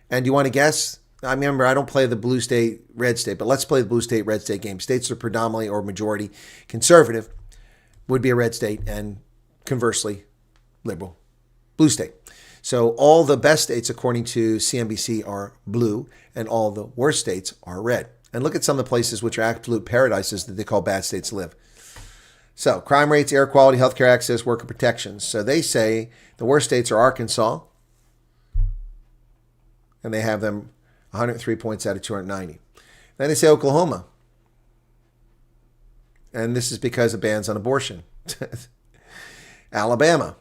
And do you want to guess? I remember I don't play the blue state, red state, but let's play the blue state, red state game. States that are predominantly or majority conservative would be a red state, and conversely, liberal, blue state. So all the best states, according to CNBC, are blue, and all the worst states are red. And look at some of the places which are absolute paradises that they call bad states to live. So crime rates, air quality, healthcare access, worker protections. So they say the worst states are Arkansas, and they have them 103 points out of 290. Then they say Oklahoma. And this is because of bans on abortion. Alabama.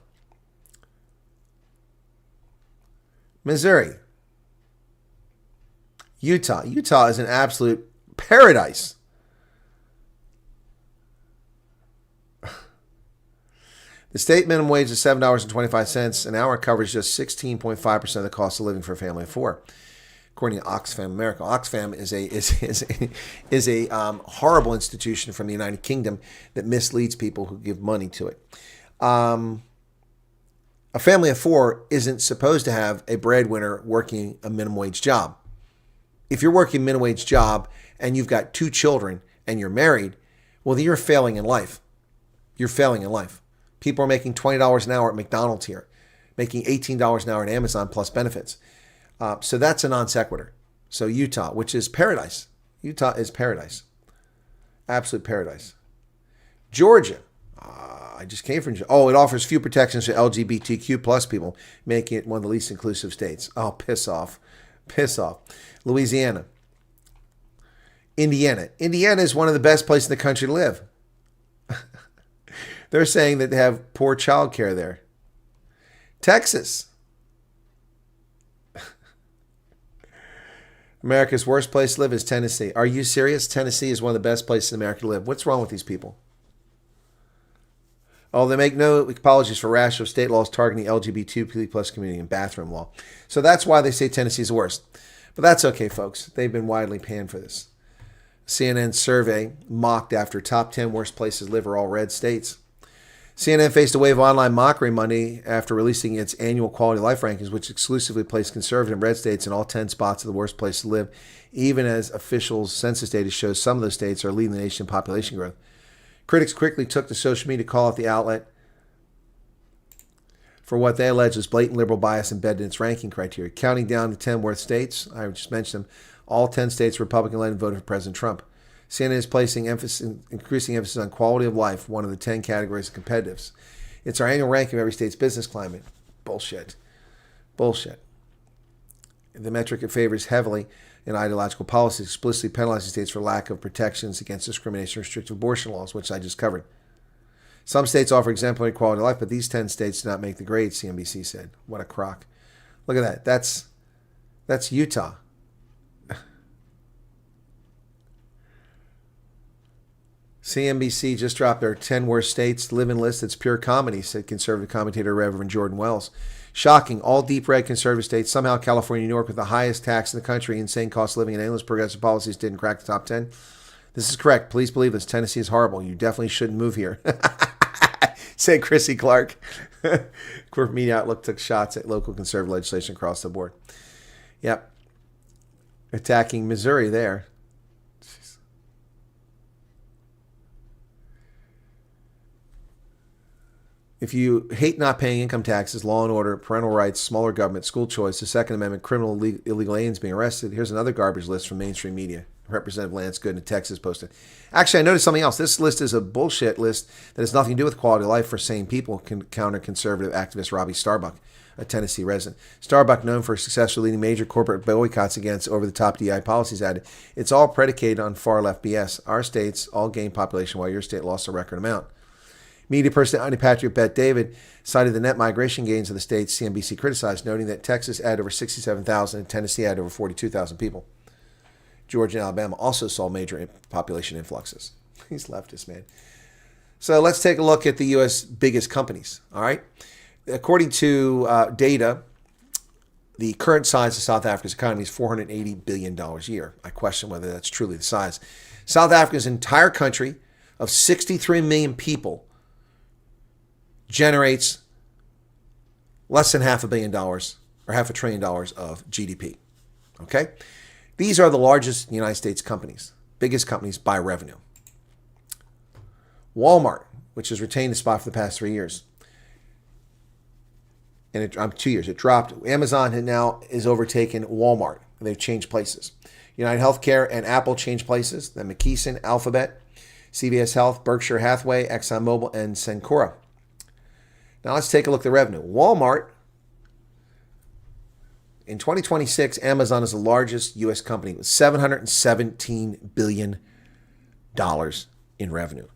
Missouri. Utah. Utah is an absolute paradise. The state minimum wage is $7.25 an hour, covers just 16.5% of the cost of living for a family of 4, according to Oxfam America. Oxfam is a horrible institution from the United Kingdom that misleads people who give money to it. A family of 4 isn't supposed to have a breadwinner working a minimum wage job. If you're working a minimum wage job and you've got 2 children and you're married, well, then you're failing in life. You're failing in life. People are making $20 an hour at McDonald's here, making $18 an hour at Amazon plus benefits. So that's a non sequitur. So Utah, which is paradise. Utah is paradise. Absolute paradise. Georgia. I just came from Georgia. Oh, it offers few protections for LGBTQ plus people, making it one of the least inclusive states. Oh, piss off. Piss off. Louisiana. Indiana. Indiana is one of the best places in the country to live. They're saying that they have poor child care there. Texas. America's worst place to live is Tennessee. Are you serious? Tennessee is one of the best places in America to live. What's wrong with these people? Oh, they make no apologies for rash of state laws targeting LGBTQ plus community and bathroom law. So that's why they say Tennessee is the worst. But that's okay, folks. They've been widely panned for this. CNN survey mocked after top 10 worst places to live are all red states. CNN faced a wave of online mockery Monday after releasing its annual quality of life rankings, which exclusively placed conservative and red states in all 10 spots of the worst place to live, even as official census data shows some of those states are leading the nation in population growth. Critics quickly took to social media to call out the outlet for what they allege is blatant liberal bias embedded in its ranking criteria. Counting down the 10 worst states, I just mentioned them, all 10 states Republican-led and voted for President Trump. CNN is placing increasing emphasis on quality of life, one of the 10 categories of competitiveness. It's our annual ranking of every state's business climate. Bullshit. Bullshit. The metric it favors heavily in ideological policies, explicitly penalizing states for lack of protections against discrimination or restrictive abortion laws, which I just covered. Some states offer exemplary quality of life, but these 10 states do not make the grade, CNBC said. What a crock. Look at that. That's Utah. CNBC just dropped their 10 worst states to live in list. It's pure comedy, said conservative commentator Reverend Jordan Wells. Shocking. All deep red conservative states, somehow California and New York with the highest tax in the country, insane cost of living, and endless progressive policies didn't crack the top 10. This is correct. Please believe this. Tennessee is horrible. You definitely shouldn't move here. Said Chrissy Clark. Corporate Media Outlook took shots at local conservative legislation across the board. Yep. Attacking Missouri there. If you hate not paying income taxes, law and order, parental rights, smaller government, school choice, the Second Amendment, criminal illegal aliens being arrested, here's another garbage list from mainstream media. Representative Lance Good in Texas posted. Actually, I noticed something else. This list is a bullshit list that has nothing to do with quality of life for sane people, counter-conservative activist Robbie Starbuck, a Tennessee resident. Starbuck, known for successfully leading major corporate boycotts against over-the-top DI policies, added, "It's all predicated on far-left BS. Our states all gained population while your state lost a record amount." Media personality Patrick Bet David cited the net migration gains of the states CNBC criticized, noting that Texas added over 67,000 and Tennessee added over 42,000 people. Georgia and Alabama also saw major population influxes. He's leftist, man. So let's take a look at the U.S. biggest companies, all right? According to data, the current size of South Africa's economy is $480 billion a year. I question whether that's truly the size. South Africa's entire country of 63 million people generates less than $500 million or $500 billion of GDP. Okay? These are the largest United States companies, biggest companies by revenue. Walmart, which has retained the spot for the past 3 years, and 2 years, it dropped. Amazon now is overtaken Walmart. They've changed places. United Healthcare and Apple changed places. Then McKesson, Alphabet, CVS Health, Berkshire Hathaway, ExxonMobil, and Cencora. Now let's take a look at the revenue. Walmart, in 2026, Amazon is the largest U.S. company with $717 billion in revenue.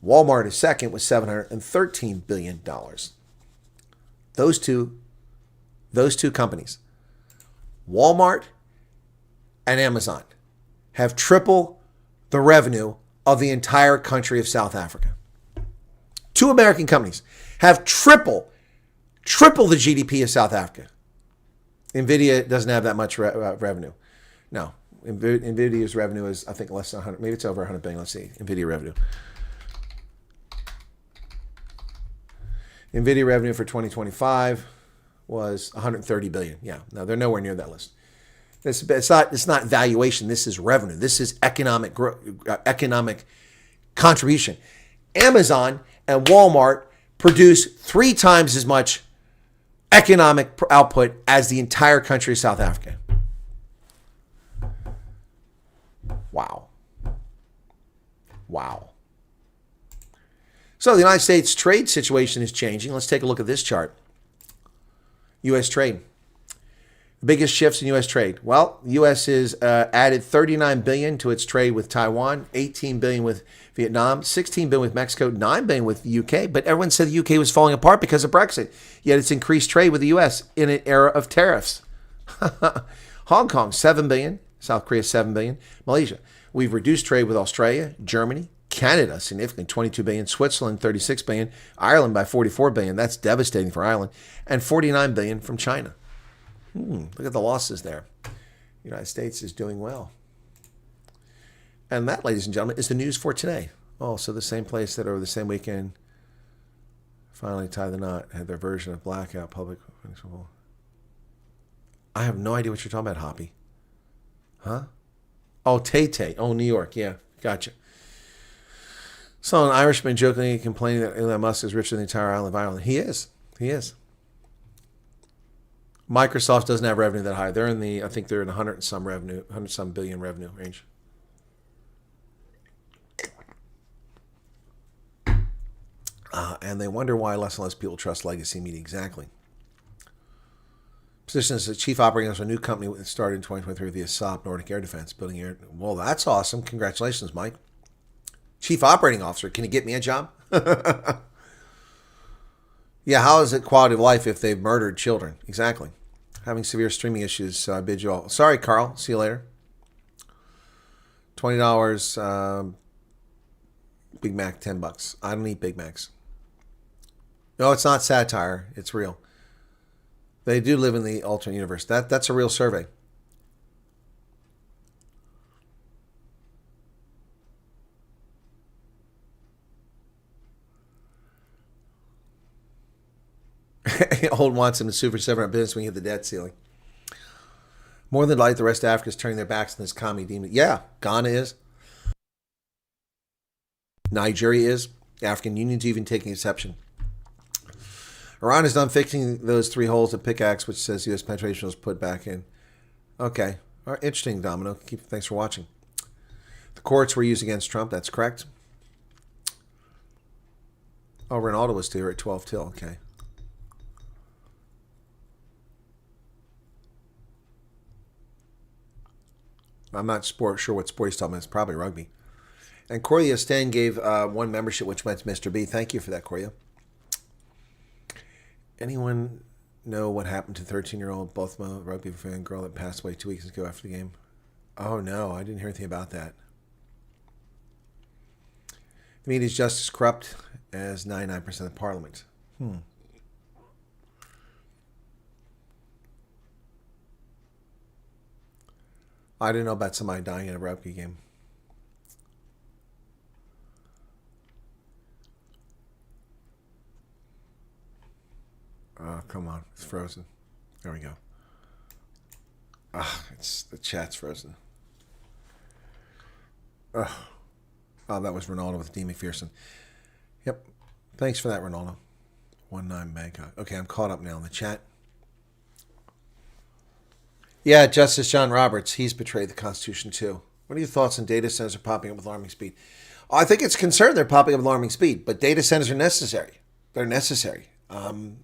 Walmart is second with $713 billion. Those two companies, Walmart and Amazon, have triple the revenue of the entire country of South Africa. Two American companies have triple the GDP of South Africa. NVIDIA doesn't have that much revenue. No, NVIDIA's revenue is, I think, less than 100. Maybe it's over 100 billion. Let's see, NVIDIA revenue. NVIDIA revenue for 2025 was 130 billion. Yeah, no, they're nowhere near that list. It's not valuation. This is revenue. This is economic contribution. Amazon and Walmart produce 3 times as much economic output as the entire country of South Africa. Wow. So the United States trade situation is changing. Let's take a look at this chart. U.S. trade. The biggest shifts in U.S. trade. Well, the U.S. has added $39 billion to its trade with Taiwan, $18 billion with Vietnam, $16 billion with Mexico, $9 billion with the U.K. But everyone said the U.K. was falling apart because of Brexit. Yet it's increased trade with the U.S. in an era of tariffs. Hong Kong, $7 billion. South Korea, $7 billion. Malaysia. We've reduced trade with Australia, Germany, Canada, significantly, $22 billion. Switzerland, $36 billion. Ireland by $44 billion. That's devastating for Ireland. And $49 billion from China. Look at the losses there. The United States is doing well. And that, ladies and gentlemen, is the news for today. Oh, so the same place that over the same weekend finally tied the knot, had their version of blackout public. I have no idea what you're talking about, Hoppy. Huh? Oh, Tay-Tay. Oh, New York. Yeah, gotcha. So an Irishman jokingly complaining that Elon Musk is richer than the entire island of Ireland. He is. Microsoft doesn't have revenue that high. They're in the, I think they're in 100 and some revenue, 100 some billion revenue range. And they wonder why less and less people trust legacy media. Exactly. Position as the chief operating officer of a new company that started in 2023 via SOP, Nordic Air Defense, building air. Well, that's awesome. Congratulations, Mike. Chief operating officer. Can you get me a job? Yeah, how is it quality of life if they've murdered children? Exactly. Having severe streaming issues, so I bid you all. Sorry, Carl. See you later. $20. Big Mac, $10. I don't eat Big Macs. No, it's not satire. It's real. They do live in the alternate universe. That's a real survey. Old wants him to sue for 700 business when you hit the debt ceiling. More than likely, the rest of Africa is turning their backs on this commie demon. Yeah, Ghana is. Nigeria is. The African Union's even taking exception. Iran is done fixing those 3 holes of pickaxe, which says U.S. penetration was put back in. Okay. All right, interesting, Domino. Thanks for watching. The courts were used against Trump. That's correct. Oh, Ronaldo was here at 12 till. Okay. I'm not sure what sport he's talking about. It's probably rugby. And Corlia Stan gave one membership, which went to Mr. B. Thank you for that, Corlia. Anyone know what happened to 13-year-old Bothma rugby fan girl that passed away 2 weeks ago after the game? Oh, no. I didn't hear anything about that. The media is just as corrupt as 99% of the parliament. I didn't know about somebody dying in a rugby game. Oh, come on. It's frozen. There we go. The chat's frozen. Oh, that was Ronaldo with D. McPherson. Yep. Thanks for that, Ronaldo. 19 Bangkok. Okay, I'm caught up now in the chat. Yeah, Justice John Roberts. He's betrayed the Constitution too. What are your thoughts on data centers are popping up with alarming speed? I think it's concerned they're popping up with alarming speed, but data centers are necessary. They're necessary.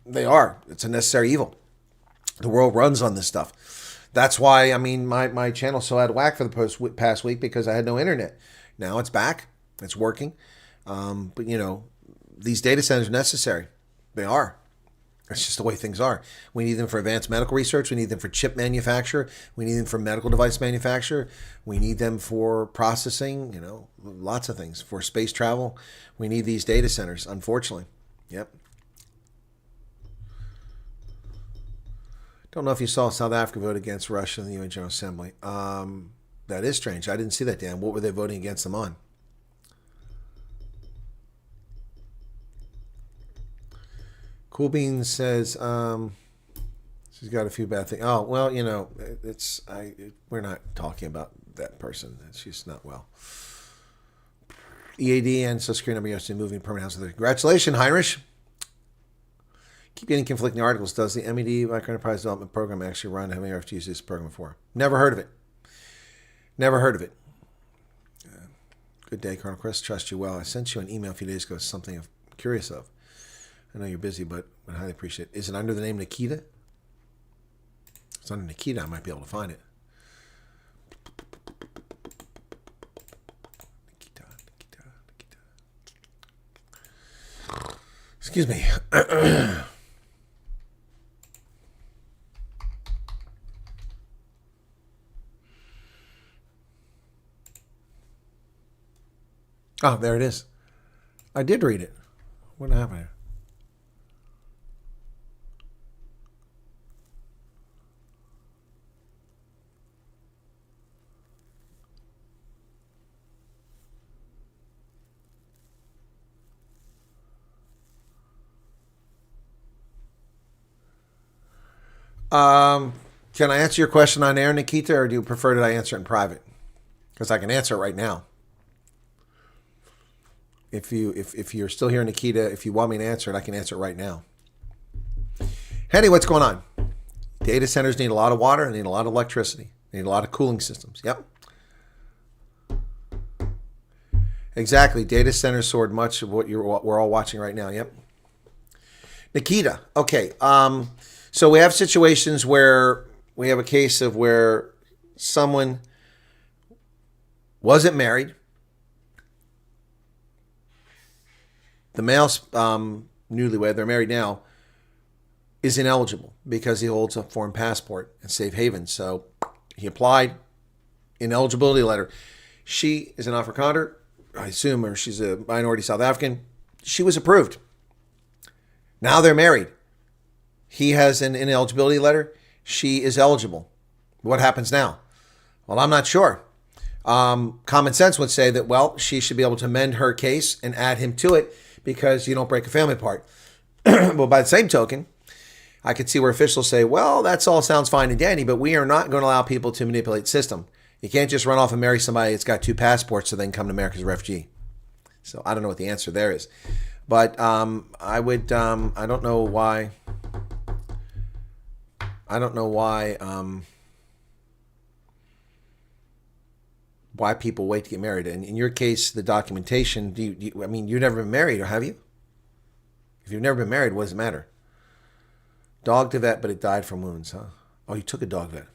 They are. It's a necessary evil. The world runs on this stuff. That's why, I mean, my channel so out of whack for the past week because I had no internet. Now it's back. It's working. But, you know, these data centers are necessary. They are. It's just the way things are. We need them for advanced medical research. We need them for chip manufacture. We need them for medical device manufacture. We need them for processing, you know, lots of things. For space travel, we need these data centers, unfortunately. Yep. Don't know if you saw South Africa vote against Russia in the UN General Assembly. That is strange. I didn't see that, Dan. What were they voting against them on? Cool Beans says she's got a few bad things. Oh, well, you know, we're not talking about that person. She's not well. EAD and Social Security number yesterday moving permanent house. Congratulations, Heinrich. Keep getting conflicting articles. Does the MED Micro Enterprise Development Program actually run? Have any ever used this program before? Never heard of it. Never heard of it. Good day, Colonel Chris. Trust you well. I sent you an email a few days ago. Something I'm curious of. I know you're busy, but I highly appreciate it. Is it under the name Nikita? If it's under Nikita, I might be able to find it. Nikita. Excuse me. Oh, there it is. I did read it. What happened here? Can I answer your question on air, Nikita, or do you prefer that I answer it in private? Because I can answer it right now. If you're still here, Nikita, if you want me to answer it, I can answer it right now. Henny, what's going on? Data centers need a lot of water and need a lot of electricity. They need a lot of cooling systems. Yep. Exactly. Data centers stored much of what we're all watching right now. Yep. Nikita. Okay. So we have situations where we have a case of where someone wasn't married. The male's newlywed, they're married now, is ineligible because he holds a foreign passport in safe haven. So he applied, ineligibility letter. She is an Afrikaner, I assume, or she's a minority South African. She was approved. Now they're married. He has an ineligibility letter. She is eligible. What happens now? Well, I'm not sure. Common sense would say that, well, she should be able to amend her case and add him to it because you don't break a family apart. Well, by the same token, I could see where officials say, well, that's all sounds fine and dandy, but we are not going to allow people to manipulate the system. You can't just run off and marry somebody that's got 2 passports so they can come to America as a refugee. So I don't know what the answer there is. But I don't know why. why people wait to get married. And in your case, the documentation, I mean, you've never been married, or have you? If you've never been married, what does it matter? Dog to vet, but it died from wounds, huh? Oh, you took a dog vet.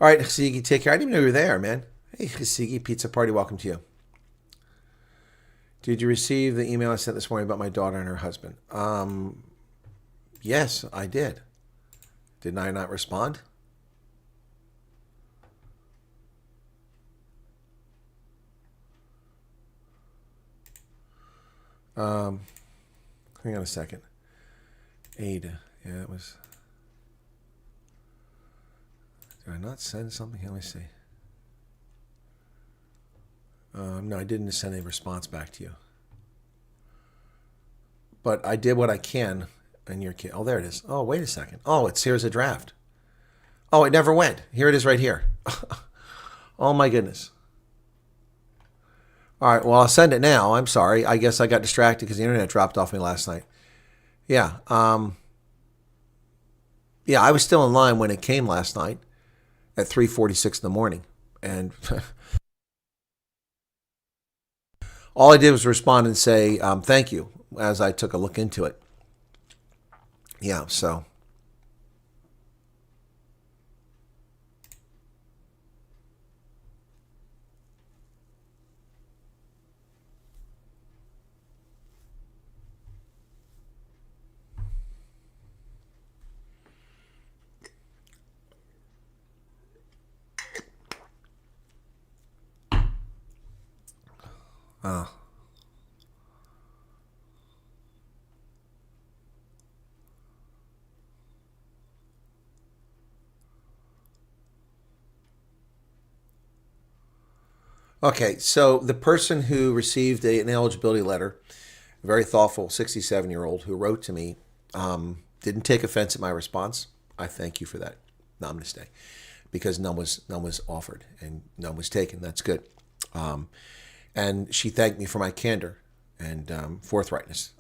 All right, Hasigi, take care. I didn't even know you were there, man. Hey, Hasigi, pizza party, welcome to you. Did you receive the email I sent this morning about my daughter and her husband? Yes, I did. Didn't I not respond? Hang on a second. Ada. Yeah, it was... Did I not send something? Let me see. No, I didn't send a response back to you. But I did what I can in your case. Oh, there it is. Oh, wait a second. Oh, here's a draft. Oh, it never went. Here it is right here. Oh, my goodness. All right, well, I'll send it now. I'm sorry. I guess I got distracted because the internet dropped off me last night. Yeah. Yeah, I was still in line when it came last night at 3:46 in the morning. And all I did was respond and say, thank you, as I took a look into it. Yeah, so... Okay, so the person who received an eligibility letter, a very thoughtful 67-year-old who wrote to me, didn't take offense at my response. I thank you for that. No, I'm going to stay because none was offered and none was taken. That's good. And she thanked me for my candor and forthrightness.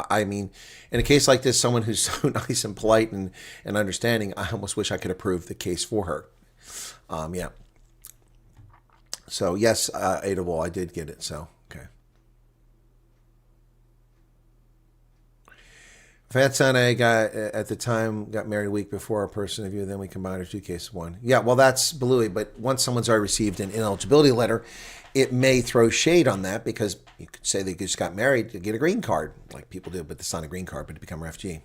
I mean, in a case like this, someone who's so nice and polite and understanding, I almost wish I could approve the case for her. Yeah. So, yes, Adable, I did get it. So, okay. Fatson, I got, at the time, got married a week before our person interview, then we combined our two cases one. Yeah, well, that's Balooey, but once someone's already received an ineligibility letter, it may throw shade on that because you could say they just got married to get a green card, like people do, but it's not a green card, but to become a refugee.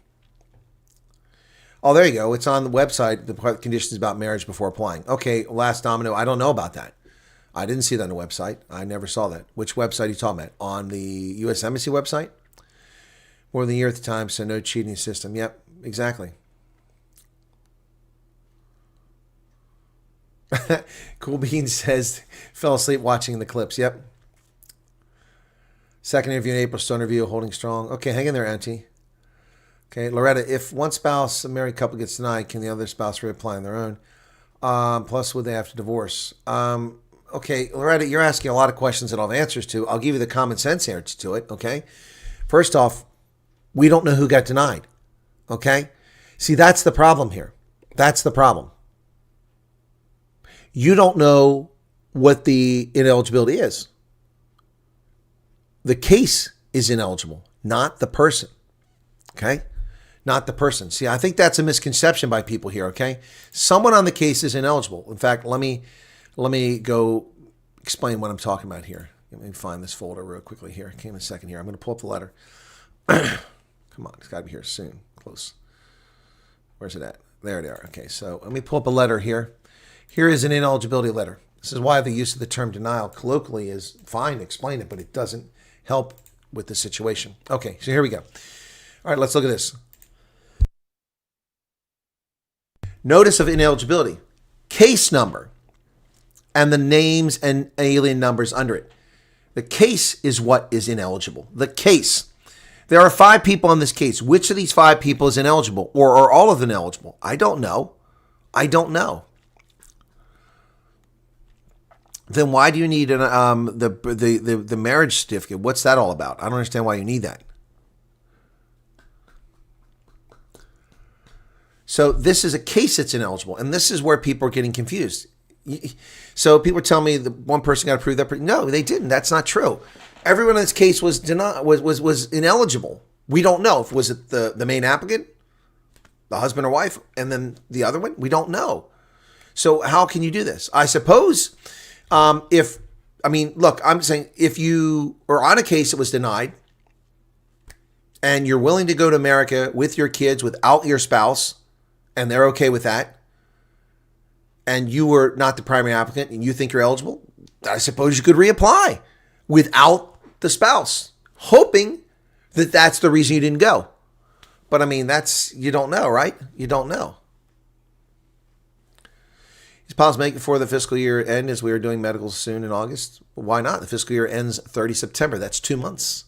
Oh, there you go. It's on the website, the conditions about marriage before applying. Okay, last domino, I don't know about that. I didn't see that on the website. I never saw that. Which website are you talking about? On the U.S. Embassy website? More than a year at the time, so no cheating system. Yep, exactly. Cool Beans says, fell asleep watching the clips. Yep. Second interview in April, still interview, holding strong. Okay, hang in there, Auntie. Okay, Loretta, if one spouse, a married couple, gets denied, can the other spouse reapply on their own? Plus, would they have to divorce? Okay, Loretta, you're asking a lot of questions that I'll have answers to. I'll give you the common sense answer to it, okay? First off, we don't know who got denied, okay? See, that's the problem here. That's the problem. You don't know what the ineligibility is. The case is ineligible, not the person, okay? Not the person. See, I think that's a misconception by people here, okay? Someone on the case is ineligible. In fact, let me go explain what I'm talking about here. Let me find this folder real quickly here. Give me a second here. I'm going to pull up the letter. Come on, it's got to be here soon. Close. Where's it at? There they are. Okay, so let me pull up a letter here. Here is an ineligibility letter. This is why the use of the term denial colloquially is fine, explain it, but it doesn't help with the situation. Okay, so here we go. All right, let's look at this. Notice of ineligibility. Case number. And the names and alien numbers under it. The case is what is ineligible. The case. There are 5 people on this case. Which of these 5 people is ineligible? Or are all of them ineligible? I don't know. I don't know. Then why do you need the marriage certificate? What's that all about? I don't understand why you need that. So this is a case that's ineligible. And this is where people are getting confused. So people tell me the one person got approved. No, they didn't. That's not true. Everyone in this case was was ineligible. We don't know if was it the main applicant, the husband or wife, and then the other one. We don't know. So how can you do this? I suppose look, I'm saying if you are on a case that was denied and you're willing to go to America with your kids without your spouse, and they're okay with that, and you were not the primary applicant and you think you're eligible, I suppose you could reapply without the spouse, hoping that that's the reason you didn't go. But I mean, you don't know, right? You don't know. Is it possible to make it before the fiscal year end as we are doing medicals soon in August? Why not? The fiscal year ends 30 September. That's 2 months.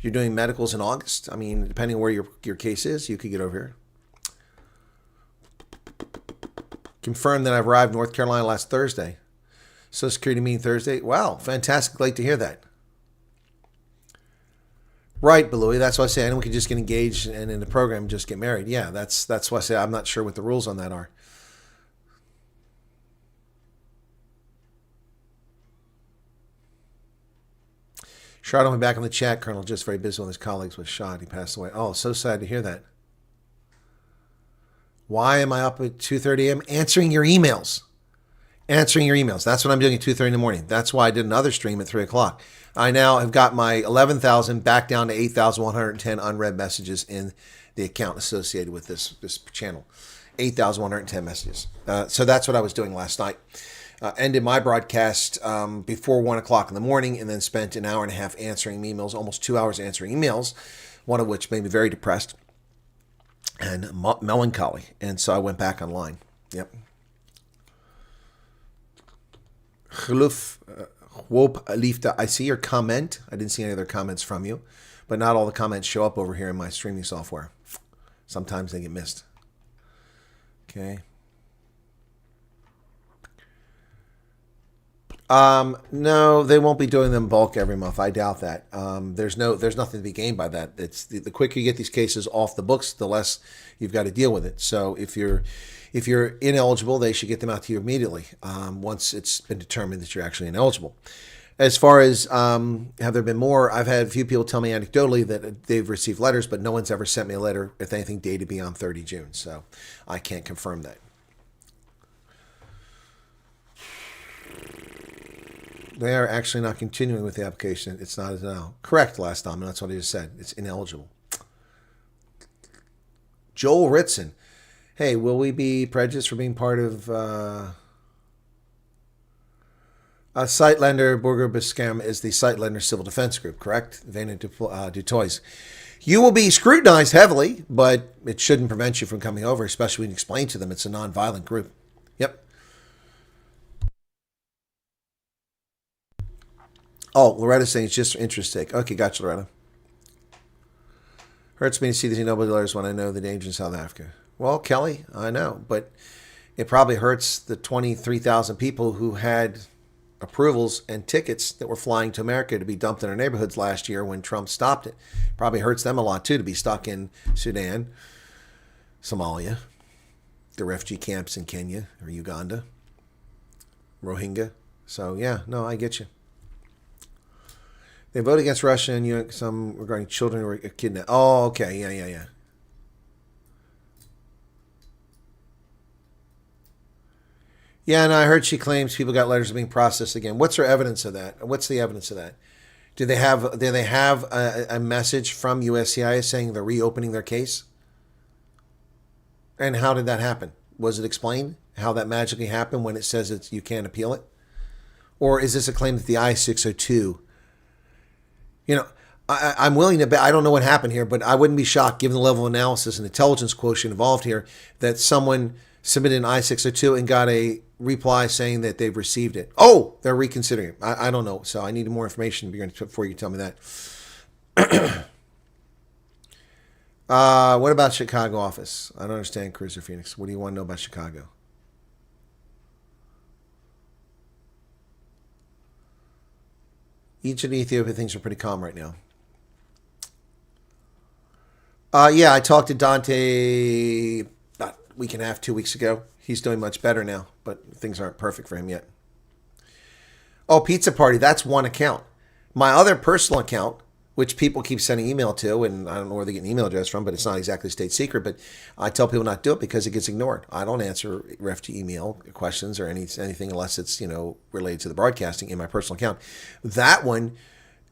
You're doing medicals in August. I mean, depending on where your case is, you could get over here. Confirmed that I've arrived in North Carolina last Thursday. Social Security meeting Thursday. Wow, fantastic. Glad to hear that. Right, Belouie. That's why I say anyone can just get engaged and in the program just get married. Yeah, that's why I say I'm not sure what the rules on that are. Shot on me back in the chat, Colonel. Just very busy with his colleagues was shot. He passed away. Oh, so sad to hear that. Why am I up at 2:30 a.m.? Answering your emails. Answering your emails. That's what I'm doing at 2:30 in the morning. That's why I did another stream at 3 o'clock. I now have got my 11,000 back down to 8,110 unread messages in the account associated with this channel. 8,110 messages. So that's what I was doing last night. Ended my broadcast before 1 o'clock in the morning and then spent an hour and a half answering emails, almost 2 hours answering emails, one of which made me very depressed and melancholy. And so I went back online. Yep. I see your comment. I didn't see any other comments from you, but not all the comments show up over here in my streaming software. Sometimes they get missed. Okay. No, they won't be doing them in bulk every month. I doubt that. There's nothing to be gained by that. It's the quicker you get these cases off the books, the less you've got to deal with it. So if you're ineligible, they should get them out to you immediately once it's been determined that you're actually ineligible. As far as have there been more, I've had a few people tell me anecdotally that they've received letters, but no one's ever sent me a letter, if anything, dated beyond 30 June. So I can't confirm that. They are actually not continuing with the application. It's not as now. Correct, last time, and that's what I just said. It's ineligible. Joel Ritson. Hey, will we be prejudiced for being part of a Sitelender? Burger Biscam is the Sitelender Civil Defense Group, correct? Vena Dutois. You will be scrutinized heavily, but it shouldn't prevent you from coming over, especially when you explain to them it's a nonviolent group. Yep. Oh, Loretta's saying it's just for interest sake. Okay, gotcha, Loretta. Hurts me to see these nobody letters when I know the danger in South Africa. Well, Kelly, I know, but it probably hurts the 23,000 people who had approvals and tickets that were flying to America to be dumped in our neighborhoods last year when Trump stopped it. Probably hurts them a lot, too, to be stuck in Sudan, Somalia, the refugee camps in Kenya or Uganda, Rohingya. So, yeah, no, I get you. They vote against Russia and some regarding children who were kidnapped. Oh, okay. Yeah. Yeah, and I heard she claims people got letters being processed again. What's her evidence of that? What's the evidence of that? Do they have a message from USCIS saying they're reopening their case? And how did that happen? Was it explained how that magically happened when it says you can't appeal it? Or is this a claim that the I-602... I'm willing to bet, I don't know what happened here, but I wouldn't be shocked, given the level of analysis and intelligence quotient involved here, that someone submitted an I-602 and got a reply saying that they've received it. Oh, they're reconsidering it. I don't know. So I need more information before you tell me that. What about Chicago office? I don't understand, Cruiser Phoenix. What do you want to know about Chicago? Egypt and Ethiopia, things are pretty calm right now. Yeah, I talked to Dante about week and a half, 2 weeks ago. He's doing much better now, but things aren't perfect for him yet. Oh, Pizza Party, that's one account. My other personal account, which people keep sending email to, and I don't know where they get an email address from, but it's not exactly state secret, but I tell people not to do it because it gets ignored. I don't answer refugee email questions or anything unless it's, related to the broadcasting in my personal account. That one,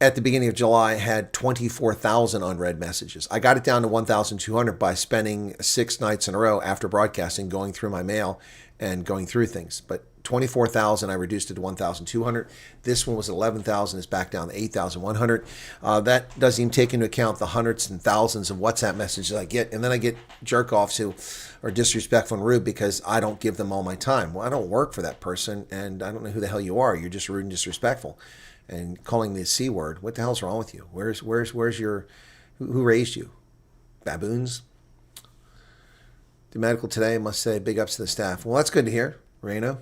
at the beginning of July, had 24,000 unread messages. I got it down to 1,200 by spending 6 nights in a row after broadcasting, going through my mail and going through things. But 24,000, I reduced it to 1,200. This one was 11,000. It's back down to 8,100. That doesn't even take into account the hundreds and thousands of WhatsApp messages I get. And then I get jerk-offs who are disrespectful and rude because I don't give them all my time. Well, I don't work for that person, and I don't know who the hell you are. You're just rude and disrespectful. And calling me the C word. What the hell's wrong with you? Where's your, who raised you? Baboons? The medical today, must say big ups to the staff. Well, that's good to hear, Reno.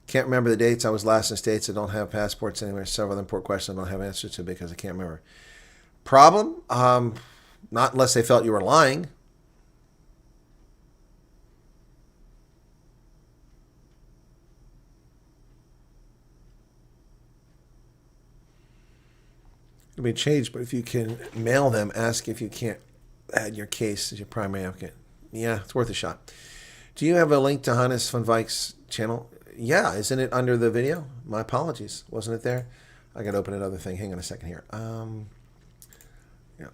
Can't remember the dates. I was last in states. I don't have passports anywhere. Several other important questions I don't have answers to because I can't remember. Problem? Not unless they felt you were lying. It'll be changed, but if you can mail them, ask if you can't add your case as your primary applicant. Yeah, it's worth a shot. Do you have a link to Hannes vanWijk's channel? Yeah, isn't it under the video? My apologies. Wasn't it there? I got to open another thing. Hang on a second here. Yeah.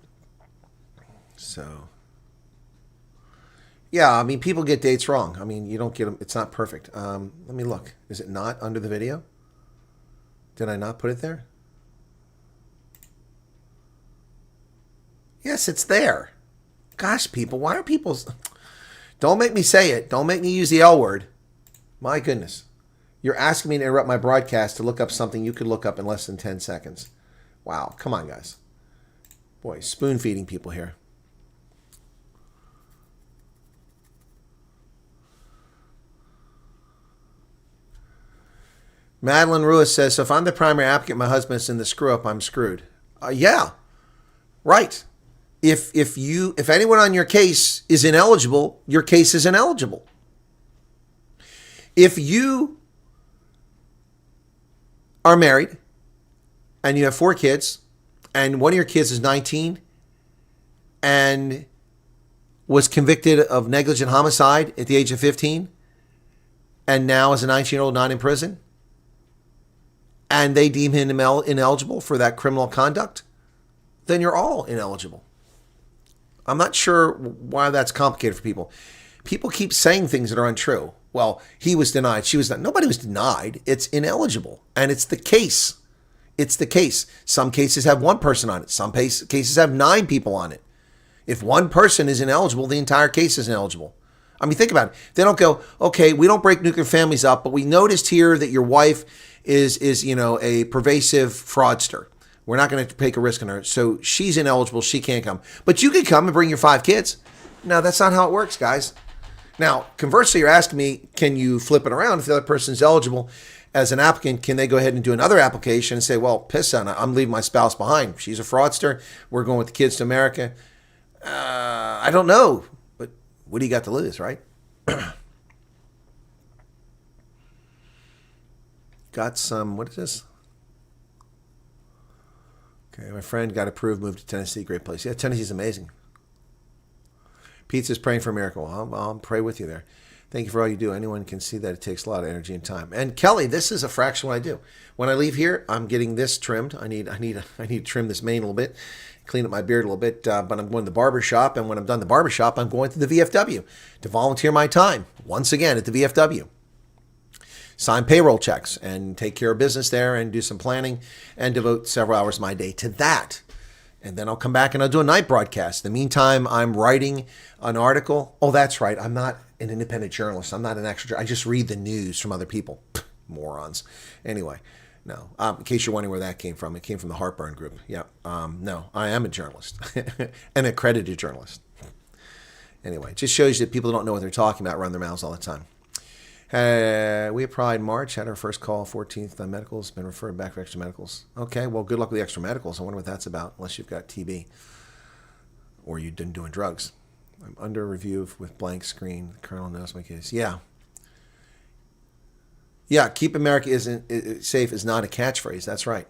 So, yeah, I mean, people get dates wrong. I mean, you don't get them. It's not perfect. Let me look. Is it not under the video? Did I not put it there? Yes, it's there. Gosh, people, why are people... Don't make me say it. Don't make me use the L word. My goodness. You're asking me to interrupt my broadcast to look up something you could look up in less than 10 seconds. Wow. Come on, guys. Boy, spoon-feeding people here. Madeline Ruiz says, so if I'm the primary applicant, my husband's in the screw-up, I'm screwed. Yeah. Right. If anyone on your case is ineligible, your case is ineligible. If you are married and you have 4 kids and one of your kids is 19 and was convicted of negligent homicide at the age of 15 and now is a 19-year-old not in prison and they deem him ineligible for that criminal conduct, then you're all ineligible. I'm not sure why that's complicated for people. People keep saying things that are untrue. Well, he was denied. She was not. Nobody was denied. It's ineligible. And it's the case. It's the case. Some cases have 1 person on it. Some cases have 9 people on it. If 1 person is ineligible, the entire case is ineligible. I mean, think about it. They don't go, okay, we don't break nuclear families up, but we noticed here that your wife is a pervasive fraudster. We're not going to take a risk on her. So she's ineligible. She can't come. But you can come and bring your 5 kids. No, that's not how it works, guys. Now, conversely, you're asking me, can you flip it around? If the other person's eligible as an applicant, can they go ahead and do another application and say, well, piss on it. I'm leaving my spouse behind. She's a fraudster. We're going with the kids to America. I don't know. But what do you got to lose, right? Got some, what is this? Okay, my friend got approved, moved to Tennessee. Great place. Yeah, Tennessee's amazing. Pizza's praying for a miracle. I'll pray with you there. Thank you for all you do. Anyone can see that it takes a lot of energy and time. And Kelly, this is a fraction of what I do. When I leave here, I'm getting this trimmed. I need to trim this mane a little bit, clean up my beard a little bit. But I'm going to the barber shop, and when I'm done the barber shop, I'm going to the VFW to volunteer my time once again at the VFW. Sign payroll checks and take care of business there and do some planning and devote several hours of my day to that. And then I'll come back and I'll do a night broadcast. In the meantime, I'm writing an article. Oh, that's right. I'm not an independent journalist. I'm not an extra. I just read the news from other people. Morons. Anyway, no. In case you're wondering where that came from, it came from the Heartburn Group. Yeah. No, I am a journalist, an accredited journalist. Anyway, it just shows you that people who don't know what they're talking about run their mouths all the time. We applied in March, had our first call, 14th on medicals, been referred back for extra medicals. Okay, well, good luck with the extra medicals. I wonder what that's about, unless you've got TB or you've been doing drugs. I'm under review with blank screen. The Colonel knows my case. Yeah. Yeah, keep America safe is not a catchphrase. That's right.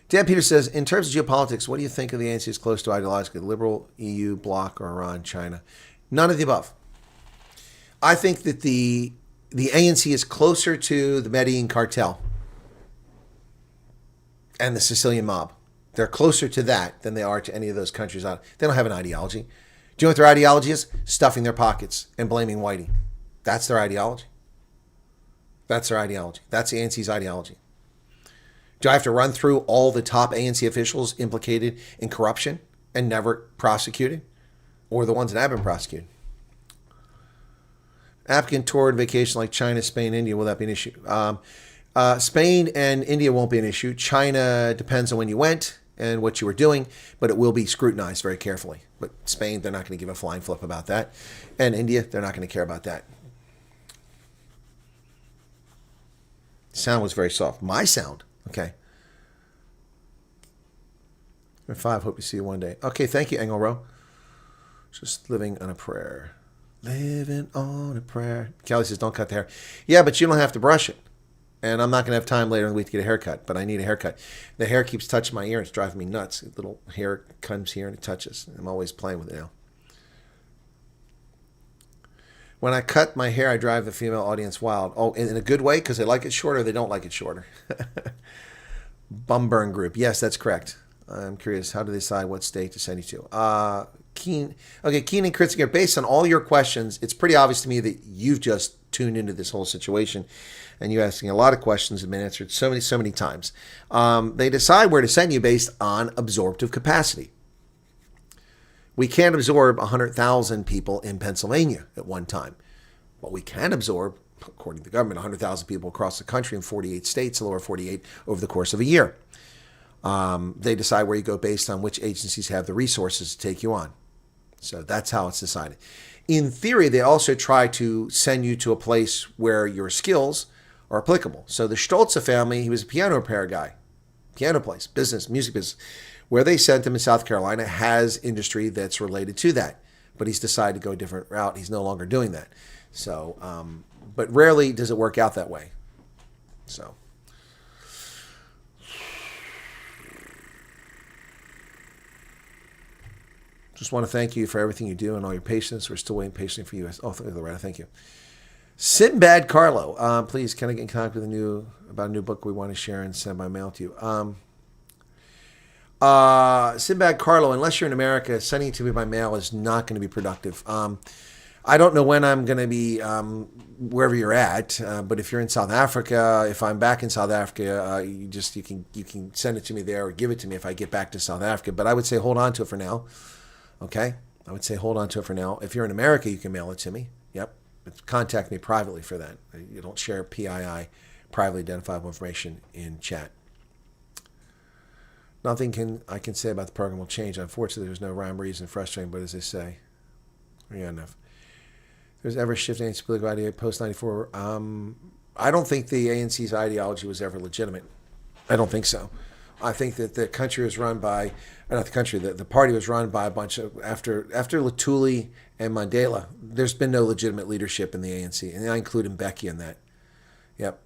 Dan Peters says, in terms of geopolitics, what do you think of the ANC is close to ideologically? Liberal, EU, bloc, or Iran, China? None of the above. I think that the ANC is closer to the Medellin cartel and the Sicilian mob. They're closer to that than they are to any of those countries. They don't have an ideology. Do you know what their ideology is? Stuffing their pockets and blaming Whitey. That's their ideology. That's their ideology. That's the ANC's ideology. Do I have to run through all the top ANC officials implicated in corruption and never prosecuted? Or the ones that have been prosecuted? Applicant toured vacation like China, Spain, India, will that be an issue? Spain and India won't be an issue. China depends on when you went and what you were doing, but it will be scrutinized very carefully. But Spain, they're not going to give a flying flip about that. And India, they're not going to care about that. Sound was very soft. My sound. Okay. Number 5, hope to see you one day. Okay, thank you, Engelro. Just living on a prayer. Living on a prayer. Kelly says, don't cut the hair. Yeah, but you don't have to brush it. And I'm not going to have time later in the week to get a haircut, but I need a haircut. The hair keeps touching my ear. It's driving me nuts. A little hair comes here and it touches. I'm always playing with it now. When I cut my hair, I drive the female audience wild. Oh, in a good way, because they like it shorter or they don't like it shorter. Bumburn Group. Yes, that's correct. I'm curious, how do they decide what state to send you to? Keen and Chris, based on all your questions, it's pretty obvious to me that you've just tuned into this whole situation, and you're asking a lot of questions that have been answered so many times. They decide where to send you based on absorptive capacity. We can't absorb 100,000 people in Pennsylvania at one time, but we can absorb, according to the government, 100,000 people across the country in 48 states, the lower 48, over the course of a year. They decide where you go based on which agencies have the resources to take you on. So that's how it's decided. In theory, they also try to send you to a place where your skills are applicable. So the Stolze family, he was a piano repair guy, piano place, business, music business. Where they sent him in South Carolina has industry that's related to that. But he's decided to go a different route. He's no longer doing that. So, but rarely does it work out that way. So. Just want to thank you for everything you do and all your patience. We're still waiting patiently for you. Oh, Loretta, thank you. Sinbad Carlo, please, can I get in contact with about a new book we want to share and send by mail to you? Sinbad Carlo, unless you're in America, sending it to me by mail is not going to be productive. I don't know when I'm going to be wherever you're at, but if you're in South Africa, if I'm back in South Africa, you can send it to me there or give it to me if I get back to South Africa. But I would say hold on to it for now. Okay? I would say hold on to it for now. If you're in America, you can mail it to me. Yep. But contact me privately for that. You don't share PII, privately identifiable information, in chat. Nothing I can say about the program will change. Unfortunately, there's no rhyme, reason, frustrating, but as they say, yeah, enough. There's ever shifting ANC political idea post-94. I don't think the ANC's ideology was ever legitimate. I don't think so. I think that the country was run by, not the country, the party was run by a bunch of, after Lutuli and Mandela, there's been no legitimate leadership in the ANC. And I include Mbeki in that. Yep.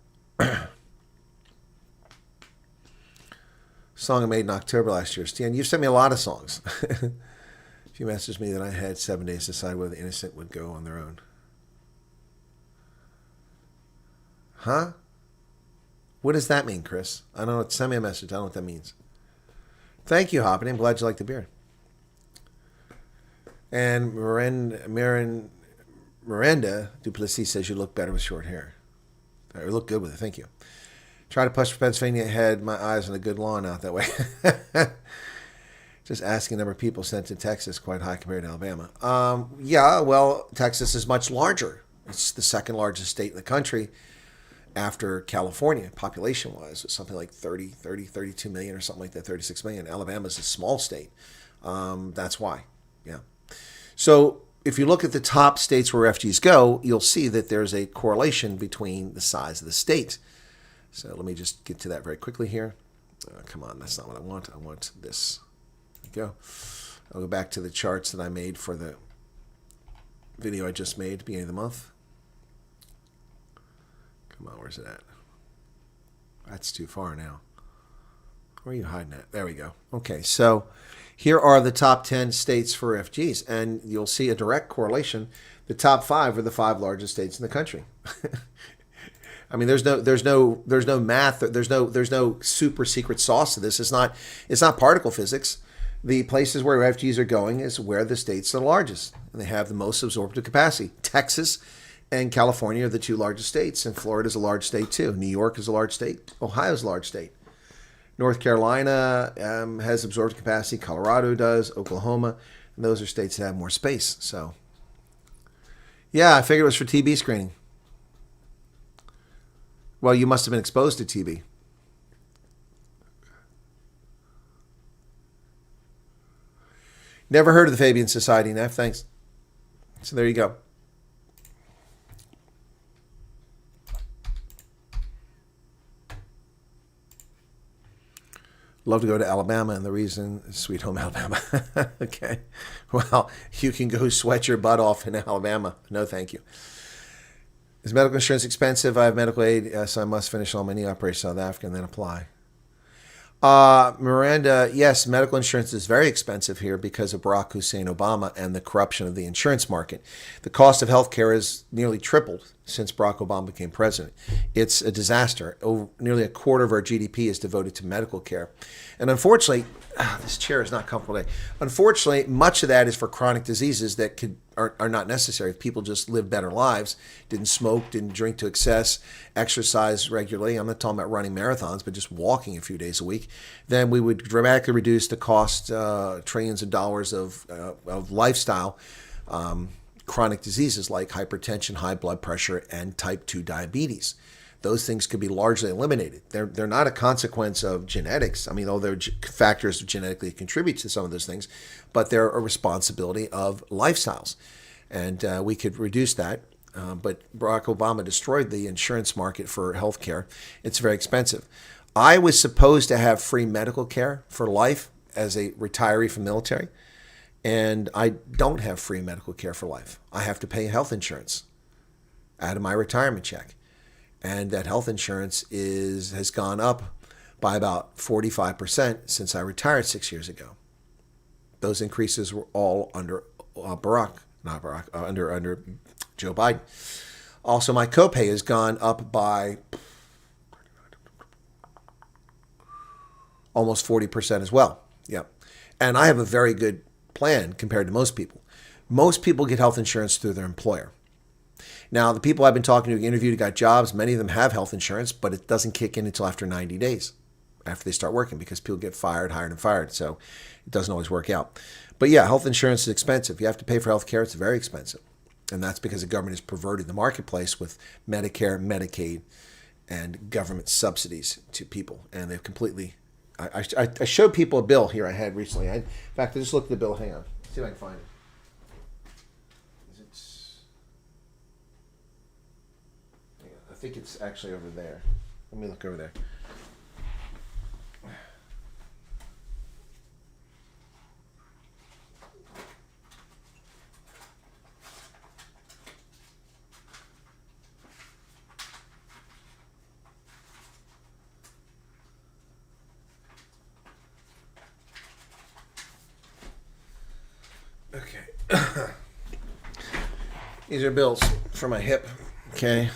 Song I made in October last year. Stan, you've sent me a lot of songs. If you messaged me that I had 7 days to decide whether the innocent would go on their own. Huh? What does that mean, Chris? I don't know. Send me a message. I don't know what that means. Thank you, Hoppity. I'm glad you like the beer. And Miranda Duplessis says you look better with short hair. You look good with it. Thank you. Try to push for Pennsylvania ahead. My eyes on a good lawn out that way. Just asking the number of people sent to Texas, quite high compared to Alabama. Yeah, well, Texas is much larger. It's the second largest state in the country after California, population-wise. It's something like 32 million or something like that, 36 million. Alabama's a small state. That's why, yeah. So if you look at the top states where refugees go, you'll see that there's a correlation between the size of the state. So let me just get to that very quickly here. Come on, that's not what I want. I want this. There we go. I'll go back to the charts that I made for the video I just made at the beginning of the month. Come on, where's it at? That's too far now. Where are you hiding at? There we go. Okay, so here are the top 10 states for FGs, and you'll see a direct correlation. The top 5 are the 5 largest states in the country. I mean, there's no math. There's no super secret sauce to this. It's not particle physics. The places where FGs are going is where the states are the largest, and they have the most absorptive capacity. Texas and California are the 2 largest states, and Florida is a large state too. New York is a large state. Ohio is a large state. North Carolina has absorptive capacity. Colorado does. Oklahoma, and those are states that have more space. So, yeah, I figured it was for TB screening. Well, you must have been exposed to TB. Never heard of the Fabian Society, Neff. Thanks. So there you go. Love to go to Alabama, and the reason is Sweet Home Alabama. Okay. Well, you can go sweat your butt off in Alabama. No, thank you. Is medical insurance expensive? I have medical aid, so I must finish all my knee operations in South Africa and then apply. Miranda, yes, medical insurance is very expensive here because of Barack Hussein Obama and the corruption of the insurance market. The cost of healthcare has nearly tripled since Barack Obama became president. It's a disaster. Nearly a quarter of our GDP is devoted to medical care. And unfortunately, this chair is not comfortable today. Unfortunately, much of that is for chronic diseases that are not necessary. If people just live better lives, didn't smoke, didn't drink to excess, exercise regularly, I'm not talking about running marathons, but just walking a few days a week, then we would dramatically reduce the cost, trillions of dollars of lifestyle chronic diseases like hypertension, high blood pressure, and type 2 diabetes. Those things could be largely eliminated. They're not a consequence of genetics. I mean, although there are factors that genetically contribute to some of those things, but they're a responsibility of lifestyles. And we could reduce that. But Barack Obama destroyed the insurance market for healthcare. It's very expensive. I was supposed to have free medical care for life as a retiree from the military, and I don't have free medical care for life. I have to pay health insurance out of my retirement check. And that health insurance has gone up by about 45% since I retired 6 years ago. Those increases were all under under Joe Biden. Also, my copay has gone up by almost 40% as well. Yep. And I have a very good plan compared to most people. Most people get health insurance through their employer. Now, the people I've been talking to, interviewed, got jobs, many of them have health insurance, but it doesn't kick in until after 90 days, after they start working, because people get fired, hired, and fired. So it doesn't always work out. But yeah, health insurance is expensive. You have to pay for health care. It's very expensive. And that's because the government has perverted the marketplace with Medicare, Medicaid, and government subsidies to people. And they've completely... I showed people a bill here I had recently. In fact, I just looked at the bill. Hang on. Let's see if I can find it. I think it's actually over there. Let me look over there. Okay. These are bills for my hip. Okay.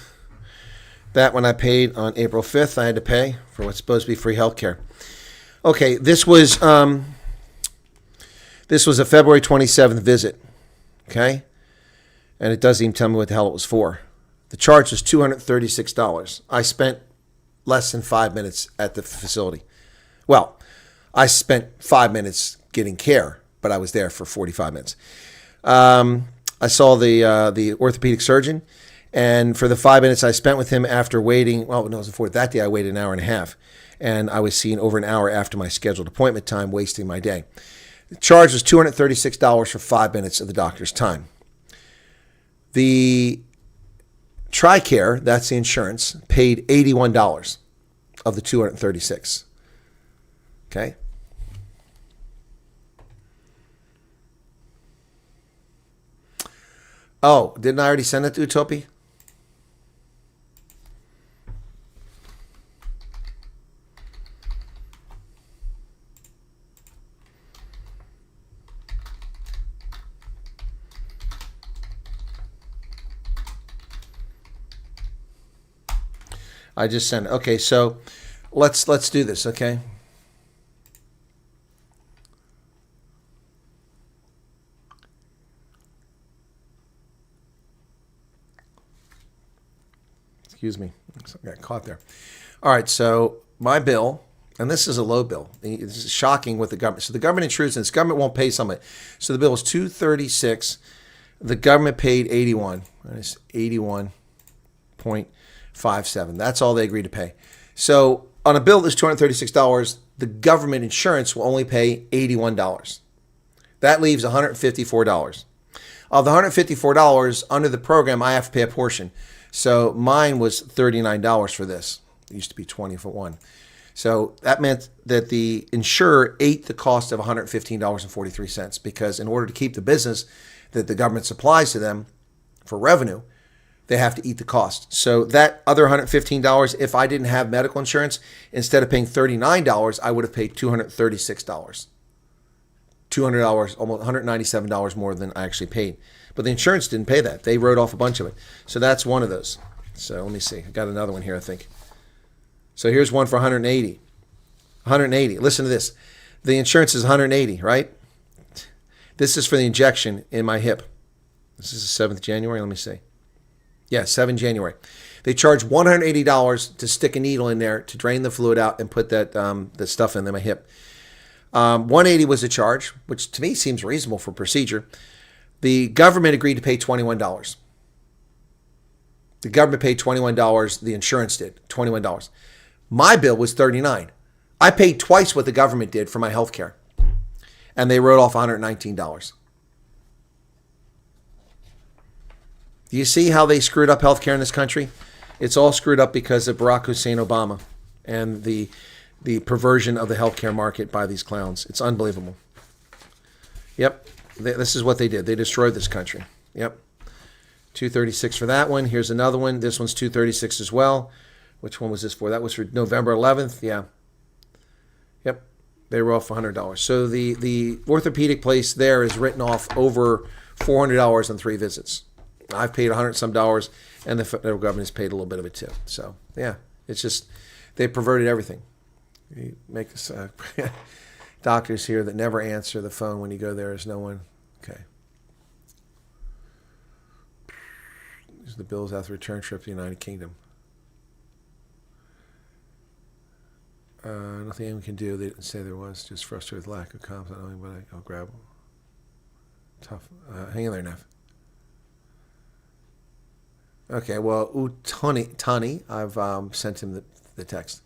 That one I paid on April 5th. I had to pay for what's supposed to be free health care. Okay, this was a February 27th visit. Okay? And it doesn't even tell me what the hell it was for. The charge was $236. I spent less than 5 minutes at the facility. Well, I spent 5 minutes getting care, but I was there for 45 minutes. I saw the orthopedic surgeon. And for the 5 minutes I spent with him after waiting, well, no, it was before that day, I waited an hour and a half. And I was seen over an hour after my scheduled appointment time, wasting my day. The charge was $236 for 5 minutes of the doctor's time. The TRICARE, that's the insurance, paid $81 of the $236. Okay? Oh, didn't I already send it to Utopia? I just sent it. Okay, so let's do this, okay? Excuse me, I got caught there. All right, so my bill, and this is a low bill. This is shocking with the government. So the government intrudes, and this government won't pay some of it. So the bill was $236. The government paid $81. That's 81.57. That's all they agreed to pay. So on a bill that's $236, the government insurance will only pay $81. That leaves $154. Of the $154 under the program, I have to pay a portion. So mine was $39 for this. It used to be $20 for one. So that meant that the insurer ate the cost of $115.43 because in order to keep the business that the government supplies to them for revenue, they have to eat the cost. So that other $115, if I didn't have medical insurance, instead of paying $39, I would have paid $236. $200, almost $197 more than I actually paid. But the insurance didn't pay that. They wrote off a bunch of it. So that's one of those. So let me see. I got another one here, I think. So here's one for $180. $180. Listen to this. The insurance is $180, right? This is for the injection in my hip. This is the 7th January. Let me see. Yeah, 7 January. They charge $180 to stick a needle in there to drain the fluid out and put that the stuff in my hip. $180 was the charge, which to me seems reasonable for procedure. The government agreed to pay $21. The government paid $21. The insurance did $21. My bill was $39. I paid twice what the government did for my health care, and they wrote off $119. Do you see how they screwed up healthcare in this country? It's all screwed up because of Barack Hussein Obama and the perversion of the healthcare market by these clowns. It's unbelievable. Yep, this is what they did. They destroyed this country. Yep, $236 for that one. Here's another one. This one's $236 as well. Which one was this for? That was for November 11th. Yeah. Yep, they were off $100. So the orthopedic place there is written off over $400 on 3 visits. I've paid $100 some, and the federal government has paid a little bit of it too. So yeah, it's just they perverted everything. You make this doctors here that never answer the phone when you go there. There's no one. Okay. These are the bills after return trip to the United Kingdom. Nothing anyone can do. They didn't say there was. Just frustrated with lack of confidence. But I'll grab them. Tough. Hang in there, Neff. Okay, well, Tani, I've sent him the text.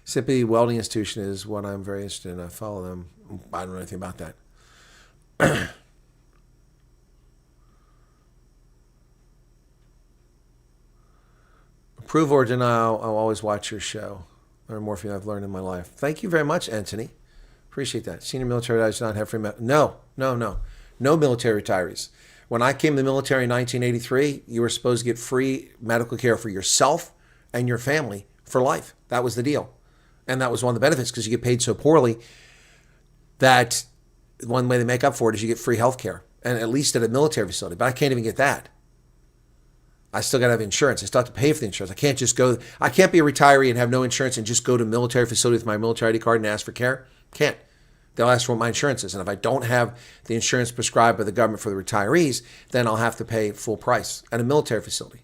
Sippy Welding Institution is what I'm very interested in. I follow them. I don't know anything about that. Approve or denial, I'll always watch your show. Learn more from you I've learned in my life. Thank you very much, Anthony. Appreciate that. Senior military retirees do not have free No military retirees. When I came to the military in 1983, you were supposed to get free medical care for yourself and your family for life. That was the deal. And that was one of the benefits because you get paid so poorly that one way they make up for it is you get free health care, and at least at a military facility. But I can't even get that. I still got to have insurance. I still have to pay for the insurance. I can't just go. I can't be a retiree and have no insurance and just go to a military facility with my military ID card and ask for care. Can't. They'll ask for what my insurance is. And if I don't have the insurance prescribed by the government for the retirees, then I'll have to pay full price at a military facility.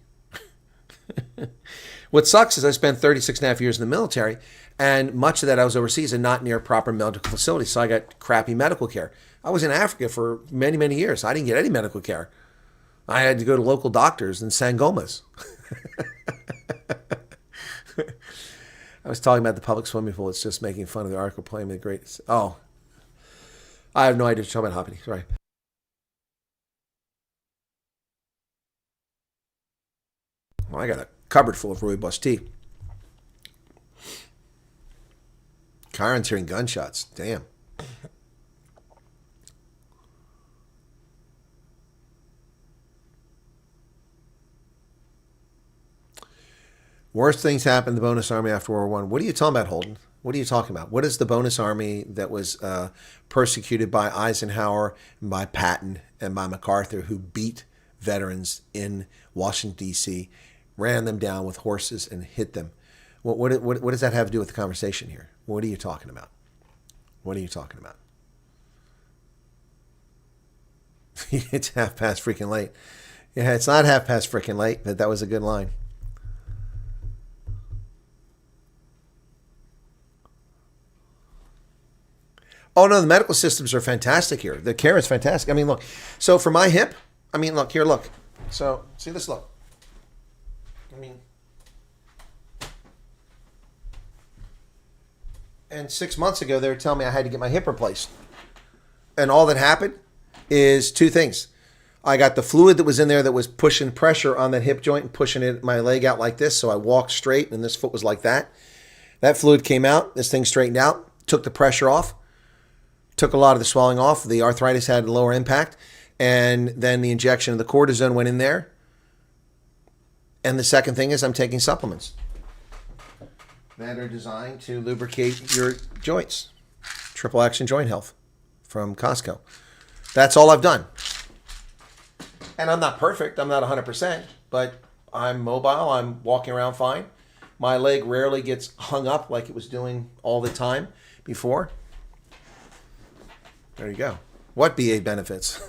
What sucks is I spent 36 and a half years in the military, and much of that I was overseas and not near proper medical facilities. So I got crappy medical care. I was in Africa for many, many years. I didn't get any medical care. I had to go to local doctors in Sangomas. I was talking about the public swimming pool. It's just making fun of the article playing the great. Oh, I have no idea what you're talking about, Hoppity. Sorry. Well, I got a cupboard full of rooibos tea. Kyron's hearing gunshots. Damn. Worst things happened to the bonus army after World War I. What are you talking about, Holden? What are you talking about? What is the bonus army that was persecuted by Eisenhower, and by Patton, and by MacArthur, who beat veterans in Washington, D.C., ran them down with horses and hit them? What does that have to do with the conversation here? What are you talking about? What are you talking about? It's half past freaking late. Yeah, it's not half past freaking late, but that was a good line. Oh, no, the medical systems are fantastic here. The care is fantastic. I mean, look. So for my hip, I mean, look, here, look. So, see this, look. I mean, and 6 months ago, they were telling me I had to get my hip replaced. And all that happened is two things. I got the fluid that was in there that was pushing pressure on that hip joint and pushing my leg out like this. So I walked straight and this foot was like that. That fluid came out. This thing straightened out, took the pressure off, took a lot of the swelling off. The arthritis had a lower impact. And then the injection of the cortisone went in there. And the second thing is I'm taking supplements that are designed to lubricate your joints. Triple Action Joint Health from Costco. That's all I've done. And I'm not perfect. I'm not 100%, but I'm mobile. I'm walking around fine. My leg rarely gets hung up like it was doing all the time before. There you go. What BA benefits?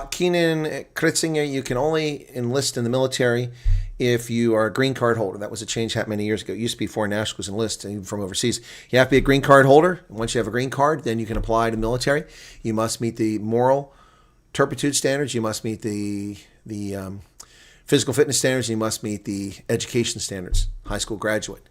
Keenan Kritzinger, you can only enlist in the military if you are a green card holder. That was a change happened many years ago. It used to be foreign nationals enlist, even from overseas. You have to be a green card holder. And once you have a green card, then you can apply to military. You must meet the moral turpitude standards. You must meet the physical fitness standards. You must meet the education standards, high school graduate,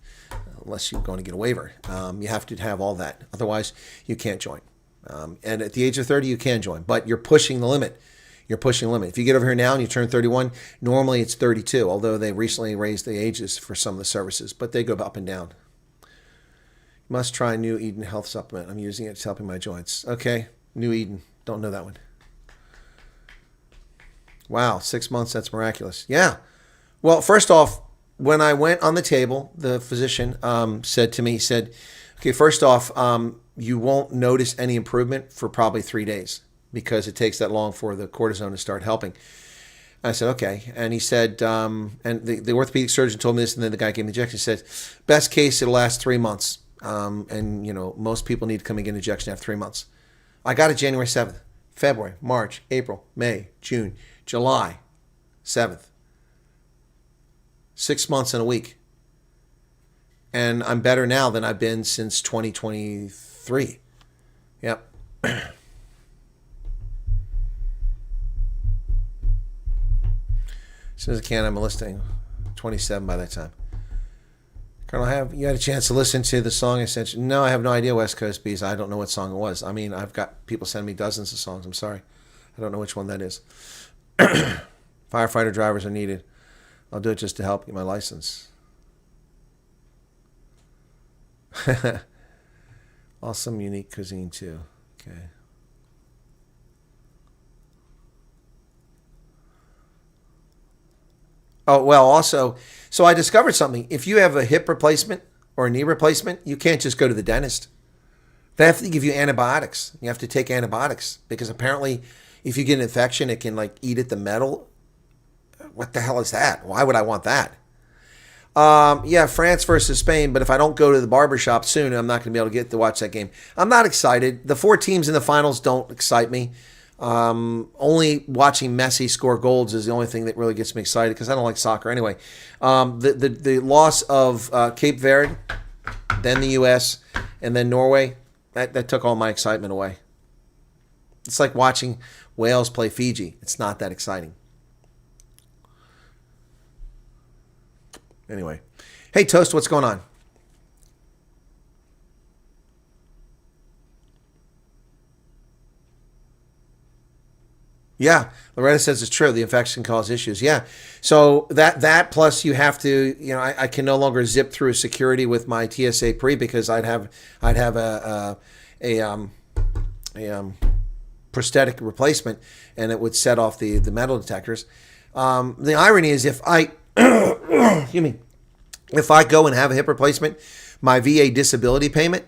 unless you're going to get a waiver. You have to have all that. Otherwise, you can't join. And at the age of 30, you can join, but you're pushing the limit. You're pushing the limit. If you get over here now and you turn 31, normally it's 32, although they recently raised the ages for some of the services, but they go up and down. You must try New Eden Health Supplement. I'm using it. It's helping my joints. Okay, New Eden. Don't know that one. Wow, 6 months. That's miraculous. Yeah. Well, first off, when I went on the table, the physician said to me, okay, first off, you won't notice any improvement for probably 3 days because it takes that long for the cortisone to start helping. I said, okay. And he said, and the orthopedic surgeon told me this, and then the guy gave me the injection. He said, best case, it'll last 3 months. And, you know, most people need to come and get an injection after 3 months. I got it January 7th, February, March, April, May, June, July 7th. 6 months and a week. And I'm better now than I've been since 2023. Yep. As soon as I can, I'm enlisting. 27 by that time. Colonel, you had a chance to listen to the song I sent you? No, I have no idea, West Coast Bees. I don't know what song it was. I mean, I've got people send me dozens of songs. I'm sorry. I don't know which one that is. Firefighter drivers are needed. I'll do it just to help get my license. Awesome, unique cuisine too. Okay. Oh, well, also, so I discovered something. If you have a hip replacement or a knee replacement, you can't just go to the dentist. They have to give you antibiotics. You have to take antibiotics because apparently if you get an infection, it can like eat at the metal. What the hell is that? Why would I want that? Yeah, France versus Spain, but if I don't go to the barbershop soon, I'm not going to be able to get to watch that game. I'm not excited. The 4 teams in the finals don't excite me. Only watching Messi score goals is the only thing that really gets me excited because I don't like soccer anyway. The loss of Cape Verde, then the U.S., and then Norway, that took all my excitement away. It's like watching Wales play Fiji. It's not that exciting. Anyway. Hey, Toast, what's going on? Yeah, Loretta says it's true. The infection can cause issues. Yeah. So that plus you have to, you know, I can no longer zip through security with my TSA pre because I'd have a prosthetic replacement and it would set off the metal detectors. The irony is if I, excuse me, if I go and have a hip replacement, my VA disability payment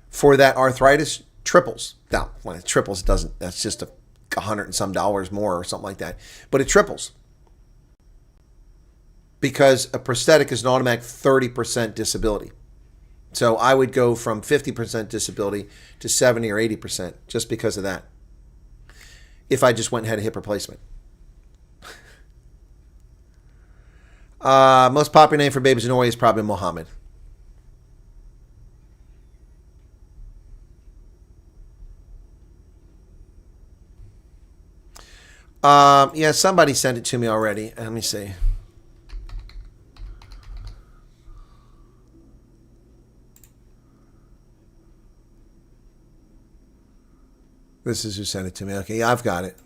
for that arthritis triples. Now, when it triples, it doesn't. That's just $100 and some more or something like that. But it triples because a prosthetic is an automatic 30% disability. So I would go from 50% disability to 70 or 80% just because of that. If I just went and had a hip replacement. Most popular name for babies in Norway is probably Mohammed. Yeah, somebody sent it to me already. Let me see. This is who sent it to me. Okay, yeah, I've got it.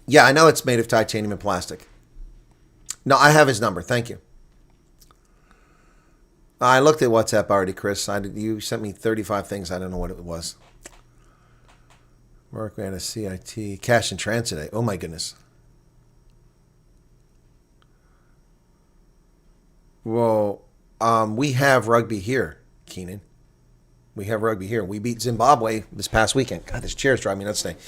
Yeah, I know it's made of titanium and plastic. No, I have his number. Thank you. I looked at WhatsApp already, Chris. You sent me 35 things. I don't know what it was. Work ran a CIT. Cash in transit. Oh, my goodness. Well, we have rugby here, Keenan. We have rugby here. We beat Zimbabwe this past weekend. God, this chair's driving me nuts today.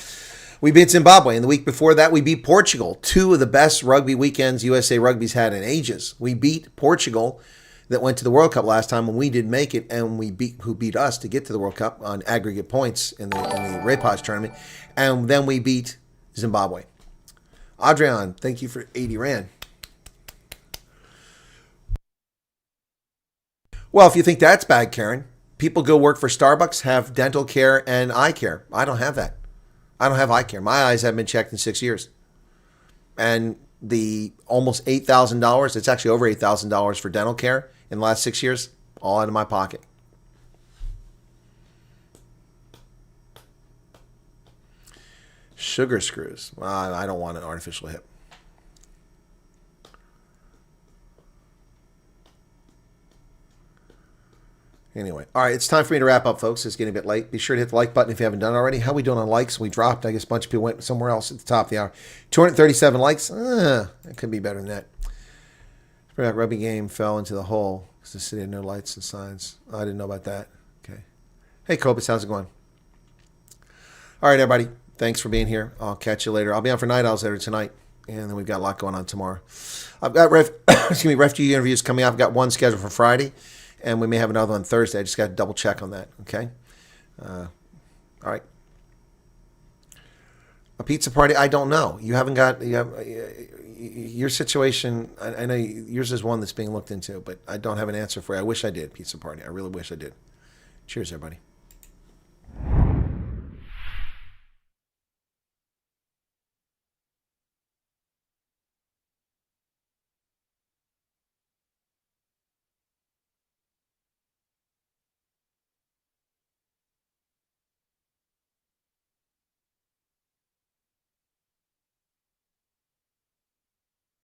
We beat Zimbabwe, and the week before that, we beat Portugal. Two of the best rugby weekends USA Rugby's had in ages. We beat Portugal, that went to the World Cup last time when we did make it, and who beat us to get to the World Cup on aggregate points in the Repage tournament, and then we beat Zimbabwe. Adrian, thank you for 80 Rand. Well, if you think that's bad, Karen, people go work for Starbucks, have dental care and eye care. I don't have that. I don't have eye care. My eyes haven't been checked in 6 years. And the almost $8,000, it's actually over $8,000 for dental care in the last 6 years, all out of my pocket. Sugar screws. I don't want an artificial hip. Anyway, all right, it's time for me to wrap up, folks. It's getting a bit late. Be sure to hit the like button if you haven't done it already. How are we doing on likes? We dropped. I guess a bunch of people went somewhere else at the top of the hour. 237 likes. It could be better than that. Rugby game fell into the hole because the city had no lights and signs. I didn't know about that. Okay. Hey, Cobus, how's it going? All right, everybody. Thanks for being here. I'll catch you later. I'll be on for Night Owls later tonight, and then we've got a lot going on tomorrow. I've got refugee interviews coming up. I've got one scheduled for Friday. And we may have another one Thursday. I just got to double check on that. Okay. All right. A pizza party? I don't know. You haven't got your situation. I know yours is one that's being looked into, but I don't have an answer for you. I wish I did. Pizza party. I really wish I did. Cheers, everybody.